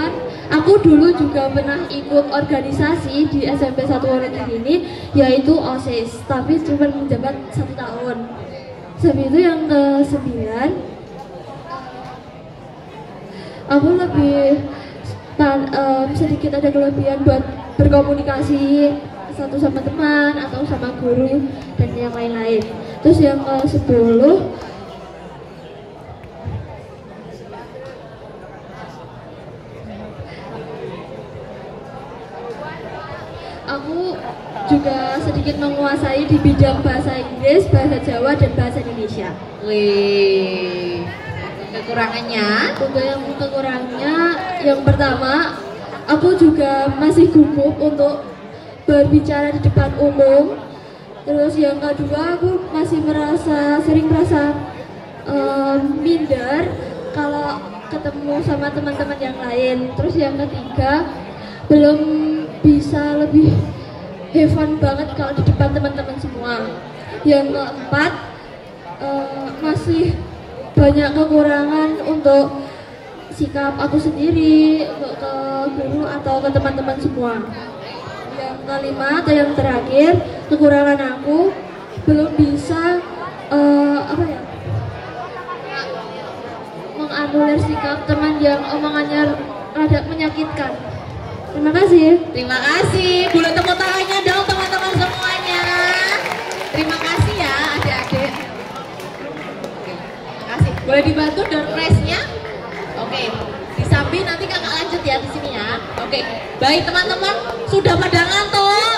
Speaker 1: aku dulu juga pernah ikut organisasi di SMP 1 Wonogiri ini, yaitu OSIS, tapi cuma menjabat 1 tahun. Habis itu yang ke-9, aku lebih sedikit ada kelebihan buat berkomunikasi satu sama teman atau sama guru dan yang lain-lain. Terus yang ke-10, aku juga sedikit menguasai di bidang bahasa Inggris, bahasa Jawa, dan bahasa Indonesia.
Speaker 3: Wih, kekurangannya?
Speaker 1: Untuk yang kekurangannya, yang pertama, aku juga masih gugup untuk berbicara di depan umum. Terus yang kedua, aku masih sering merasa minder kalau ketemu sama teman-teman yang lain. Terus yang ketiga, belum bisa lebih have fun banget kalau di depan teman-teman semua. Yang keempat, masih banyak kekurangan untuk sikap aku sendiri, untuk ke guru atau ke teman-teman semua. Yang kelima atau yang terakhir, kekurangan aku belum bisa menganulir sikap teman yang omongannya rada menyakitkan. Terima kasih.
Speaker 3: Terima kasih. Boleh tepuk tangannya dong teman-teman semuanya. Terima kasih ya adik-adik. Terima kasih. Boleh dibantu door prize-nya? Oke. Di samping nanti kakak lanjut ya di sini ya. Oke, baik teman-teman, sudah pada ngantuk?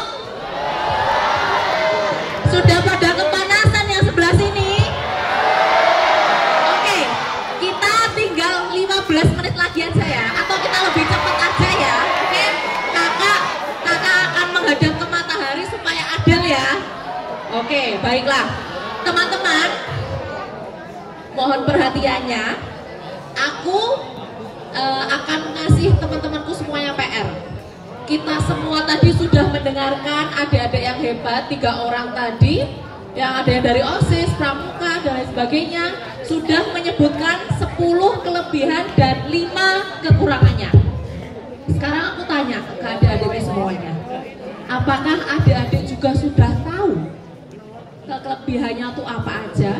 Speaker 3: Sudah pada kepanasan yang sebelah sini? Oke, kita tinggal 15 menit lagi aja ya, atau kita lebih cepat aja ya. Oke, kakak akan menghadap ke matahari supaya adil ya. Oke, baiklah teman-teman, mohon perhatiannya. Aku akan ngasih teman-temanku semuanya PR. Kita semua tadi sudah mendengarkan adik-adik yang hebat, 3 orang tadi, yang ada yang dari OSIS, Pramuka, dan lain sebagainya, sudah menyebutkan 10 kelebihan dan 5 kekurangannya. Sekarang aku tanya ke adik-adik semuanya, apakah adik-adik juga sudah tahu kelebihannya tuh apa aja,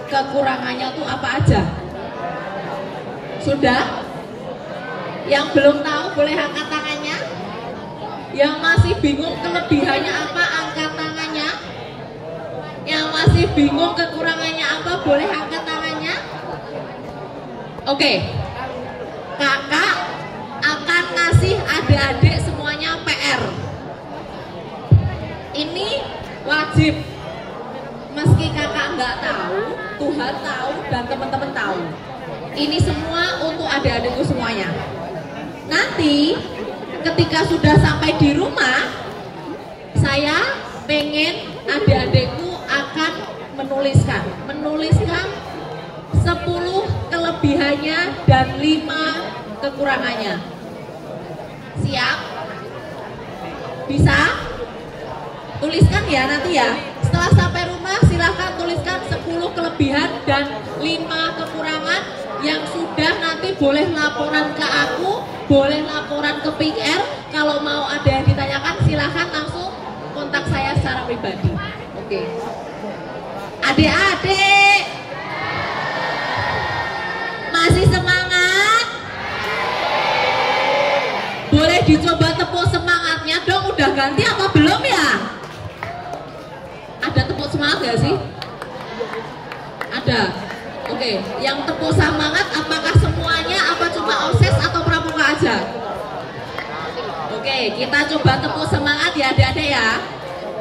Speaker 3: kekurangannya tuh apa aja? Sudah? Yang belum tahu boleh angkat tangannya. Yang masih bingung kelebihannya apa, angkat tangannya. Yang masih bingung kekurangannya apa, boleh angkat tangannya. Oke, kakak akan ngasih adik-adik semuanya PR. Ini wajib. Meski kakak nggak tahu, Tuhan tahu dan teman-teman tahu. Ini semua untuk adik-adikku semuanya. Nanti ketika sudah sampai di rumah, saya pengen adik-adikku akan menuliskan 10 kelebihannya dan 5 kekurangannya. Siap? Bisa? Tuliskan ya nanti ya. Setelah sampai rumah silahkan tuliskan 10 kelebihan dan 5 kekurangan. Yang sudah nanti boleh laporan ke aku, boleh laporan ke PR. Kalau mau ada yang ditanyakan silahkan langsung kontak saya secara pribadi. Oke. Adik-adik masih semangat? Boleh dicoba tepuk semangatnya dong. Udah ganti apa belum ya? Ada tepuk semangat gak sih? Ada. Oke, yang tepuk semangat apakah semuanya, apa cuma OSIS atau Pramuka aja? Oke, kita coba tepuk semangat ya adik-adik ya.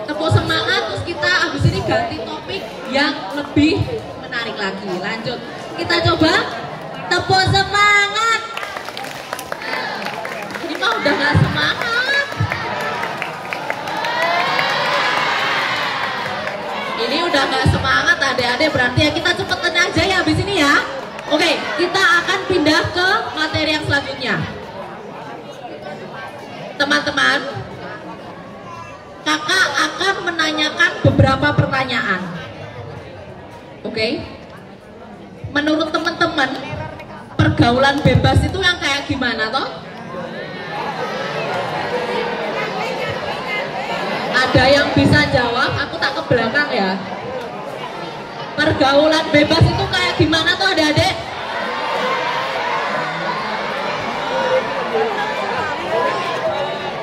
Speaker 3: Tepuk semangat, terus kita habis ini ganti topik yang lebih menarik lagi. Lanjut, kita coba tepuk semangat. Ini mah udah gak semangat. Ini udah gak semangat adik-adik, berarti ya kita cepetan aja ya habis ini ya. Oke, kita akan pindah ke materi yang selanjutnya. Teman-teman, kakak akan menanyakan beberapa pertanyaan. Oke, menurut teman-teman, pergaulan bebas itu yang kayak gimana toh? Ada yang bisa jawab, aku tak ke belakang ya. Pergaulan bebas itu kayak gimana tuh adik-adik?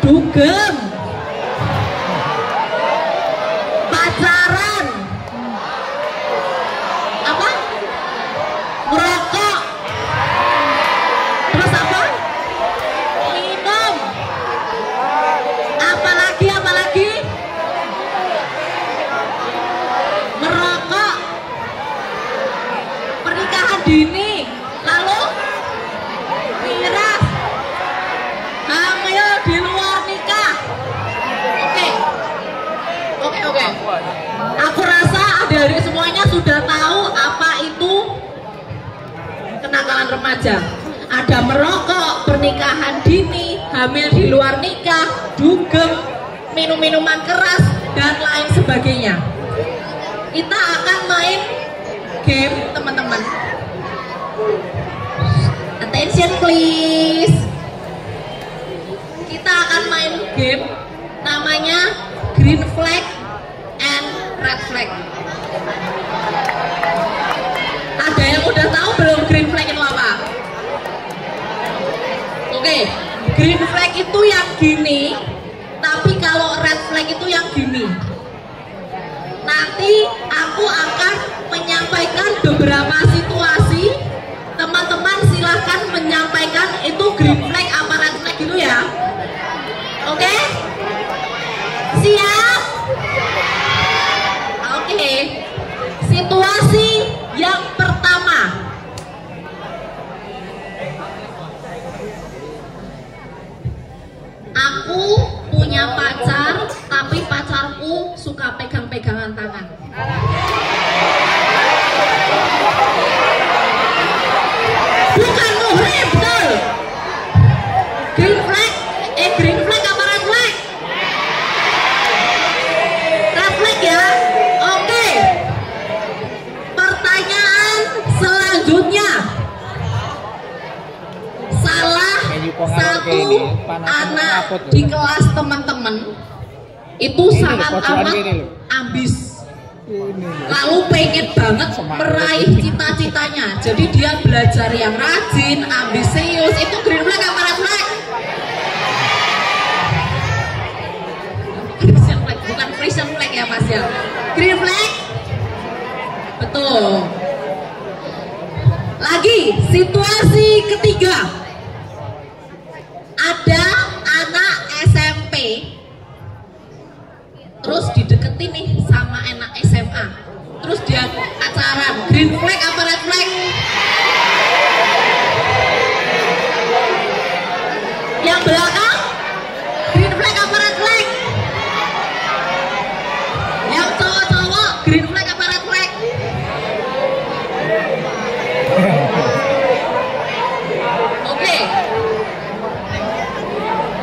Speaker 3: Dugem, pacaran, apa? Merokok, terus apa? Minum, apalagi? Merokok, pernikahan dini, lalu miras, hamil di luar nikah. Oke. Aku rasa adik-adik semuanya sudah tahu apa itu kenakalan remaja. Ada merokok, pernikahan dini, hamil di luar nikah, dugem, minum-minuman keras, dan lain sebagainya. Kita akan main game teman-teman. Attention please. Kita akan main game namanya green flag and red flag. Ada yang udah tahu belum green flag itu apa? Oke, green flag itu yang gini, tapi kalau red flag itu yang gini. Nanti aku akan menyampaikan beberapa situasi. Teman-teman silahkan menyampaikan itu green flag apa red flag itu ya. siap? Oke. Situasi yang pertama. Aku punya pacar, tapi pacarku suka pegang-pegangan tangan. Bukan muhrim, betul. Green flag, green flag apa red flag? Red flag ya. Oke. Pertanyaan selanjutnya. Salah satu anak di kelas teman-teman itu sangat amat ambis, lalu pengen banget meraih cita-citanya. Jadi dia belajar yang rajin, ambisius. Itu green flag apa red flag? Christian flag, bukan Christian flag ya Mas ya. Green flag? Betul. Lagi, situasi ketiga. Ada anak SMP terus dideketin nih sama anak SMA, terus dia pacaran. Green flag apa red flag? Yang belakang green flag apa red flag? Yang cowok-cowok green flag apa red flag? Oke.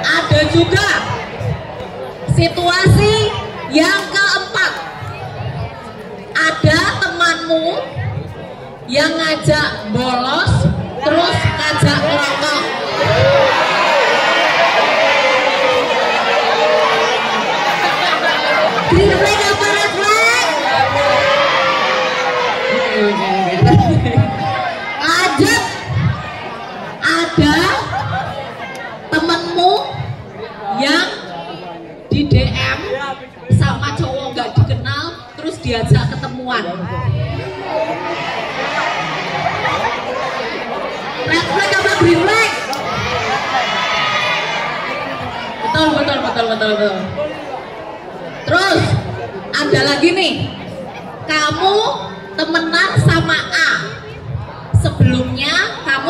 Speaker 3: Ada juga situasi yang keempat. Ada temanmu yang ngajak bolos terus ngajak ngerokok. Green flag apa red flag? Lanjut. Ada temenmu yang di DM sama cowok gak dikenal terus diajak ketemuan. Red flag apa green flag? Betul. Terus ada lagi nih, kamu temenan sama A.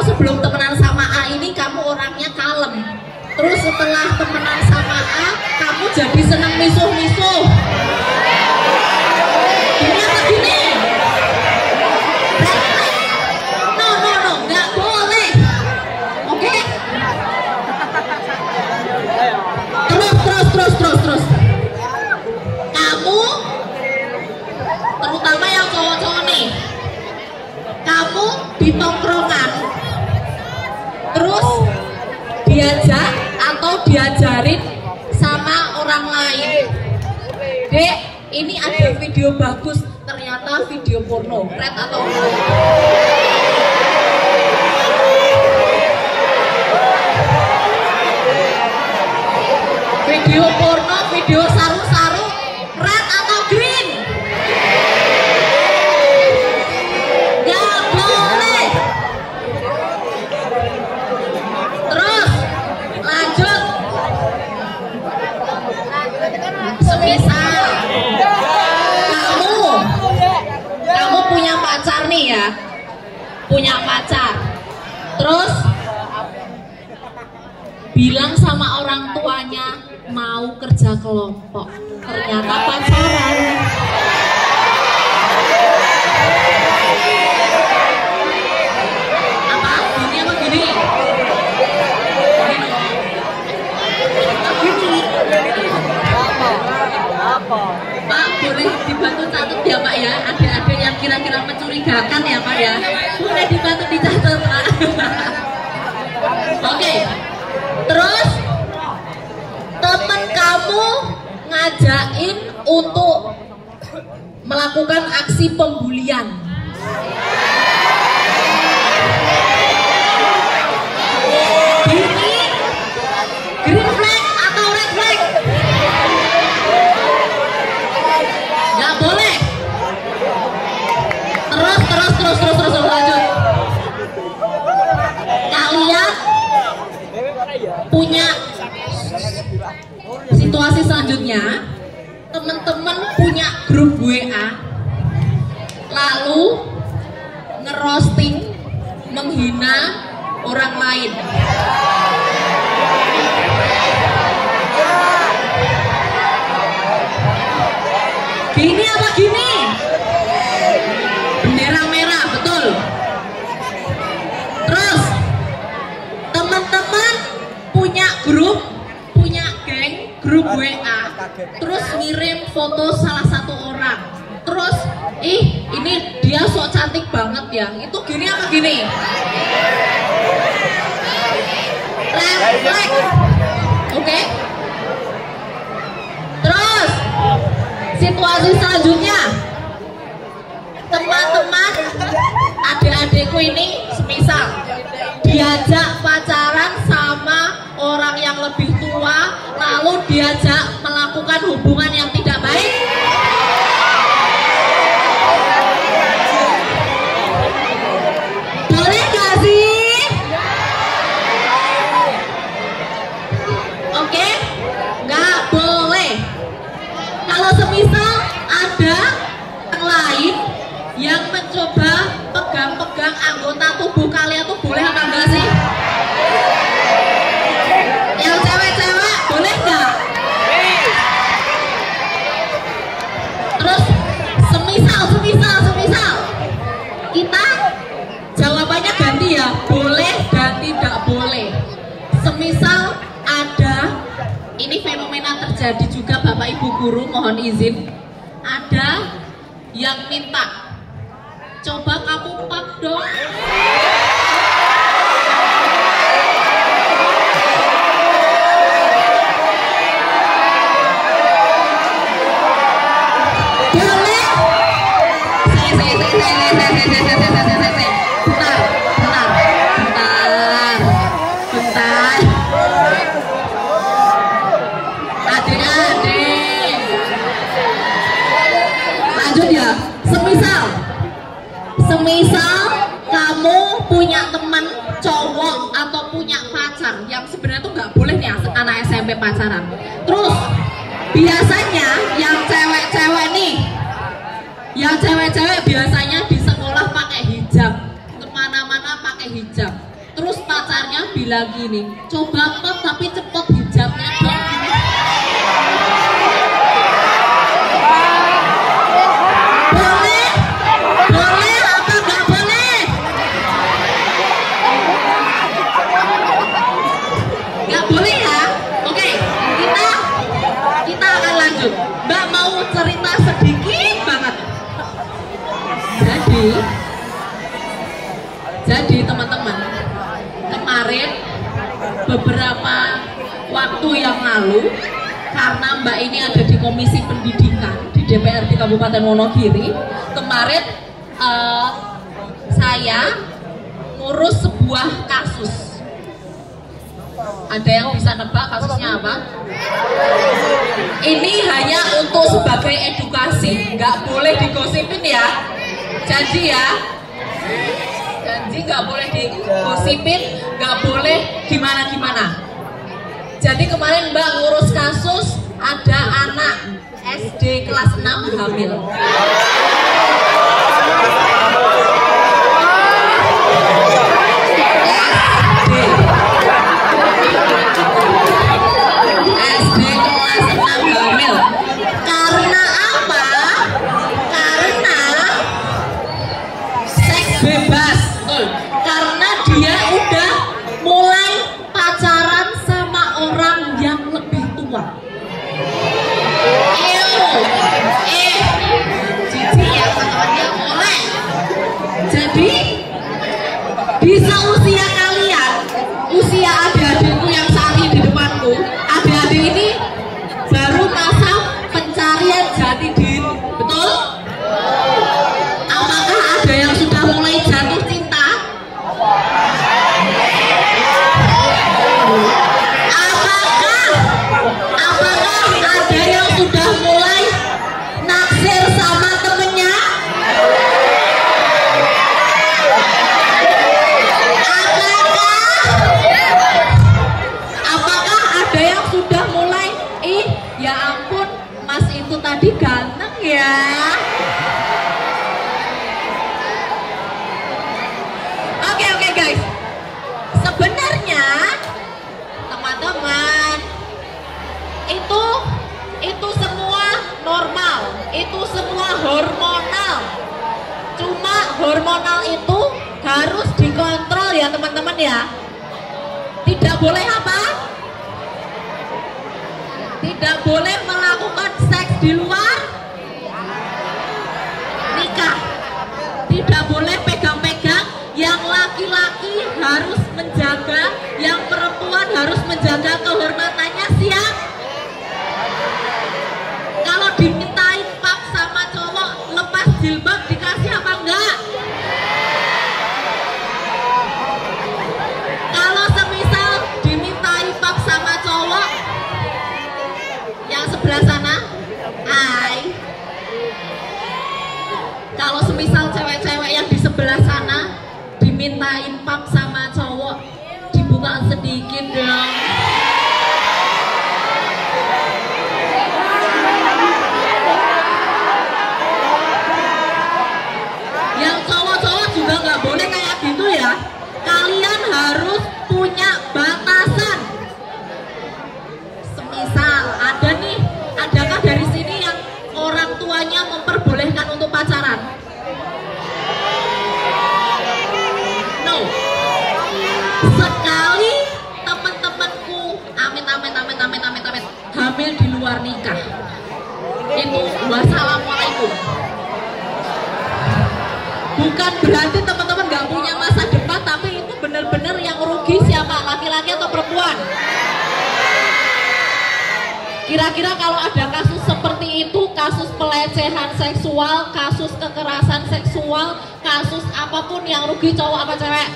Speaker 3: Sebelum temenan sama A ini kamu orangnya kalem. Terus setelah temenan sama A, kamu jadi senang misuh-misuh. Gini apa gini? No, nggak boleh. Oke? Terus. Kamu, terutama yang cowok-cowok nih, kamu di tongkrongan, terus diajak atau diajarin sama orang lain, Dek, ini ada video bagus, ternyata video porno. Red atau enggak? Video porno, video saru-saru, red atau green? Gak boleh. Terus lanjut. Semisal kamu punya pacar nih ya, punya pacar, terus bilang sama orang tuanya mau kerja kelompok, ternyata pacaran. Apa? Gini apa gini? Pak, boleh dibantu catat ya Pak ya, adik-adik yang kira-kira mencurigakan ya Pak ya, boleh dibantu dicatat Pak. Oke. Terus temen kamu ngajakin untuk melakukan aksi pembulian. Ini green flag atau red flag? Nggak boleh. Terus lanjut. Kalian punya situasi selanjutnya, teman-teman punya grup WA lalu ngerosting, menghina orang lain. Gini apa gini? Bendera merah, betul. Terus teman-teman punya grup, punya geng, grup WA, terus ngirim foto salah satu orang. Terus, ini dia sok cantik banget ya. Itu gini apa gini? Like. Oke. Terus situasi selanjutnya, teman-teman, adik-adikku ini semisal diajak pacaran sama orang yang lebih tua, lalu diajak melakukan hubungan yang tidak baik. Boleh gak sih? Oke? Gak boleh. Kalau semisal ada yang lain yang mencoba pegang-pegang anggota tubuh kalian tuh boleh apa enggak sih? Yang cewek-cewek boleh nggak? Terus semisal kita jawabannya ganti ya, boleh dan tidak boleh. Semisal ada, ini fenomena terjadi juga Bapak Ibu guru, mohon izin, ada yang minta, coba kamu pap dong. Boleh? Bentar. Adik-adik. Lanjut ya. Semisal kamu punya teman cowok atau punya pacar yang sebenarnya tuh nggak boleh nih anak SMP pacaran. Terus biasanya yang cewek-cewek biasanya di sekolah pakai hijab, kemana-mana pakai hijab. Terus pacarnya bilang gini, coba pop tapi cepet hijabnya dong. Boleh apa nggak boleh? Nggak boleh ya? Oke, kita akan lanjut. Mbak mau cerita sedikit banget. Jadi teman-teman, kemarin beberapa waktu yang lalu, karena Mbak ini ada di Komisi Pendidikan di DPRD Kabupaten Wonogiri, kemarin saya ngurus sebuah kasus. Ada yang bisa nebak kasusnya apa? Ini hanya untuk sebagai edukasi, nggak boleh digosipin ya. Janji ya, janji nggak boleh digosipin, nggak boleh gimana-gimana. Jadi kemarin Mbak ngurus kasus ada anak SD kelas 6 hamil. SD kelas 6 hamil. Karena apa? Karena seks bebas. Karena dia udah mulai pacaran sama orang yang lebih tua. Cici ya katanya mulai. Jadi di seusia kalian, usia adik-adikku yang saat ini di depanku, adik-adik ini baru masa pencarian jati diri, betul? Apakah ada yang sudah mulai jatuh cinta? Apakah ada yang sudah mulai naksir sama temennya? Apakah ada yang sudah mulai, ya ampun, mas itu tadi Adi ganteng ya. Oke guys. Sebenarnya teman-teman itu semua normal, itu semua hormonal. Cuma hormonal itu harus dikontrol ya teman-teman ya. Tidak boleh apa? Tidak boleh melakukan seks di luar nikah. Tidak boleh pegang-pegang. Yang laki-laki harus menjaga, yang perempuan harus menjaga kehormatannya. Siap? Kalau dimintain pap sama cowok lepas jilbab dikasih apa enggak? Kalau semisal dimintai pap sama cowok yang sebelah sana, kalau semisal cewek-cewek yang di sebelah sana dimintain pap sama cowok, dibuka sedikit dong. Yang cowok-cowok juga nggak boleh kayak gitu ya. Kalian harus punya batasan. Semisal adakah dari sini yang orang tuanya memperbolehkan untuk pacaran? No. Sekali teman-temanku amit hamil di luar nikah, itu wassalamualaikum. Bukan berarti teman-teman nggak punya masa depan, tapi itu benar-benar yang rugi siapa, laki-laki atau perempuan? Kira-kira kalau ada kasus seperti itu, kasus pelecehan seksual, kasus kekerasan seksual, kasus apapun, yang rugi cowok apa cewek?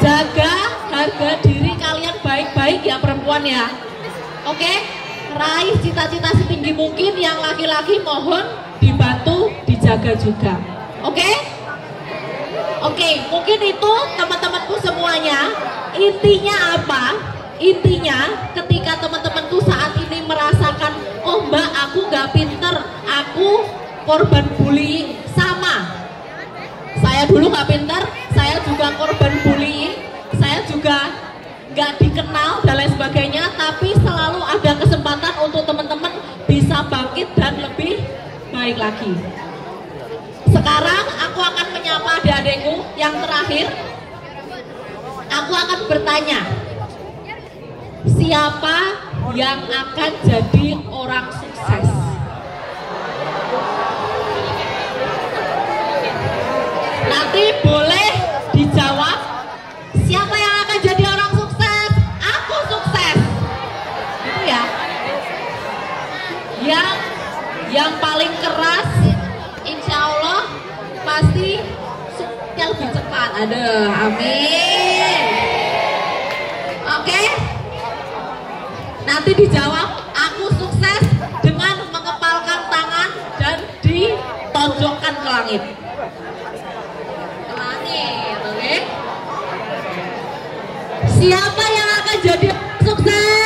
Speaker 3: Jaga harga diri kalian baik-baik ya perempuan ya. Oke? Raih cita-cita setinggi mungkin, yang laki-laki mohon dibantu, dijaga juga. Oke? Oke, mungkin itu teman-temanku semuanya. Intinya apa? Intinya ketika teman-temanku saat ini merasakan, oh mbak aku gak pinter, aku korban bullying. Sama, saya dulu gak pinter, saya juga korban bullying, saya juga gak dikenal dan lain sebagainya. Tapi selalu ada kesempatan untuk teman-teman bisa bangkit dan lebih baik lagi. Sekarang aku akan menyapa adik-adikku yang terakhir. Aku akan bertanya, siapa yang akan jadi orang sukses? Nanti boleh dijawab, siapa yang akan jadi orang sukses? Aku sukses. Itu ya. Yang paling keras, insya Allah pasti suksesnya lebih cepat. Aduh, amin. Oke? Nanti dijawab, aku sukses dengan mengepalkan tangan dan ditonjokkan ke langit. Ke langit, oke? Siapa yang akan jadi sukses?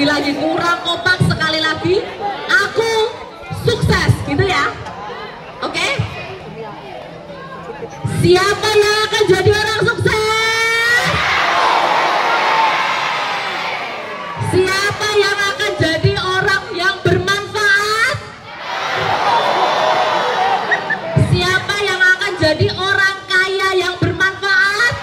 Speaker 3: Lagi kurang kompak, sekali lagi. Aku sukses, gitu ya? Oke? Siapa yang akan jadi orang sukses? Siapa yang akan jadi orang yang bermanfaat? Siapa yang akan jadi orang kaya yang bermanfaat?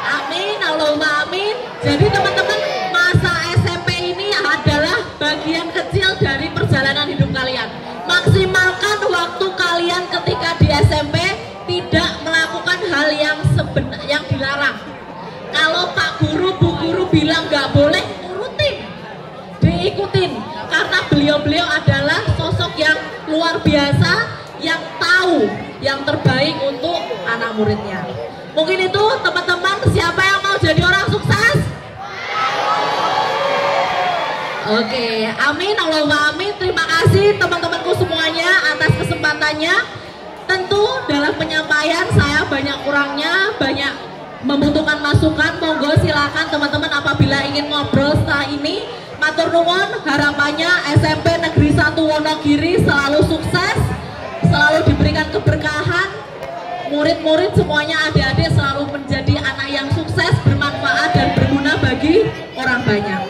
Speaker 3: Amin, Allahumma amin. Jadi teman-teman, masa SMP ini adalah bagian kecil dari perjalanan hidup kalian. Maksimalkan waktu kalian ketika di SMP, tidak melakukan hal yang dilarang. Kalau Pak Guru, Bu Guru bilang nggak boleh, turutin, diikutin, karena beliau-beliau adalah sosok yang luar biasa, yang tahu yang terbaik untuk anak muridnya. Mungkin itu teman-teman, siapa yang mau jadi orang sukses? Oke, amin, Allahumma amin. Terima kasih teman-temanku semuanya atas kesempatannya. Tentu dalam penyampaian saya banyak kurangnya, banyak membutuhkan masukan, monggo silakan teman-teman apabila ingin ngobrol setelah ini. Matur nuwun, harapannya SMP Negeri 1 Wonogiri selalu sukses, selalu diberikan keberkahan, murid-murid semuanya, adik-adik selalu menjadi anak yang sukses, bermanfaat dan berguna bagi orang banyak.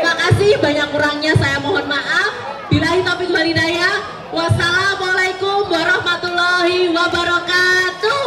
Speaker 3: Makasih, banyak kurangnya saya mohon maaf. Billahi taufiq wal hidayah. Wassalamualaikum warahmatullahi wabarakatuh.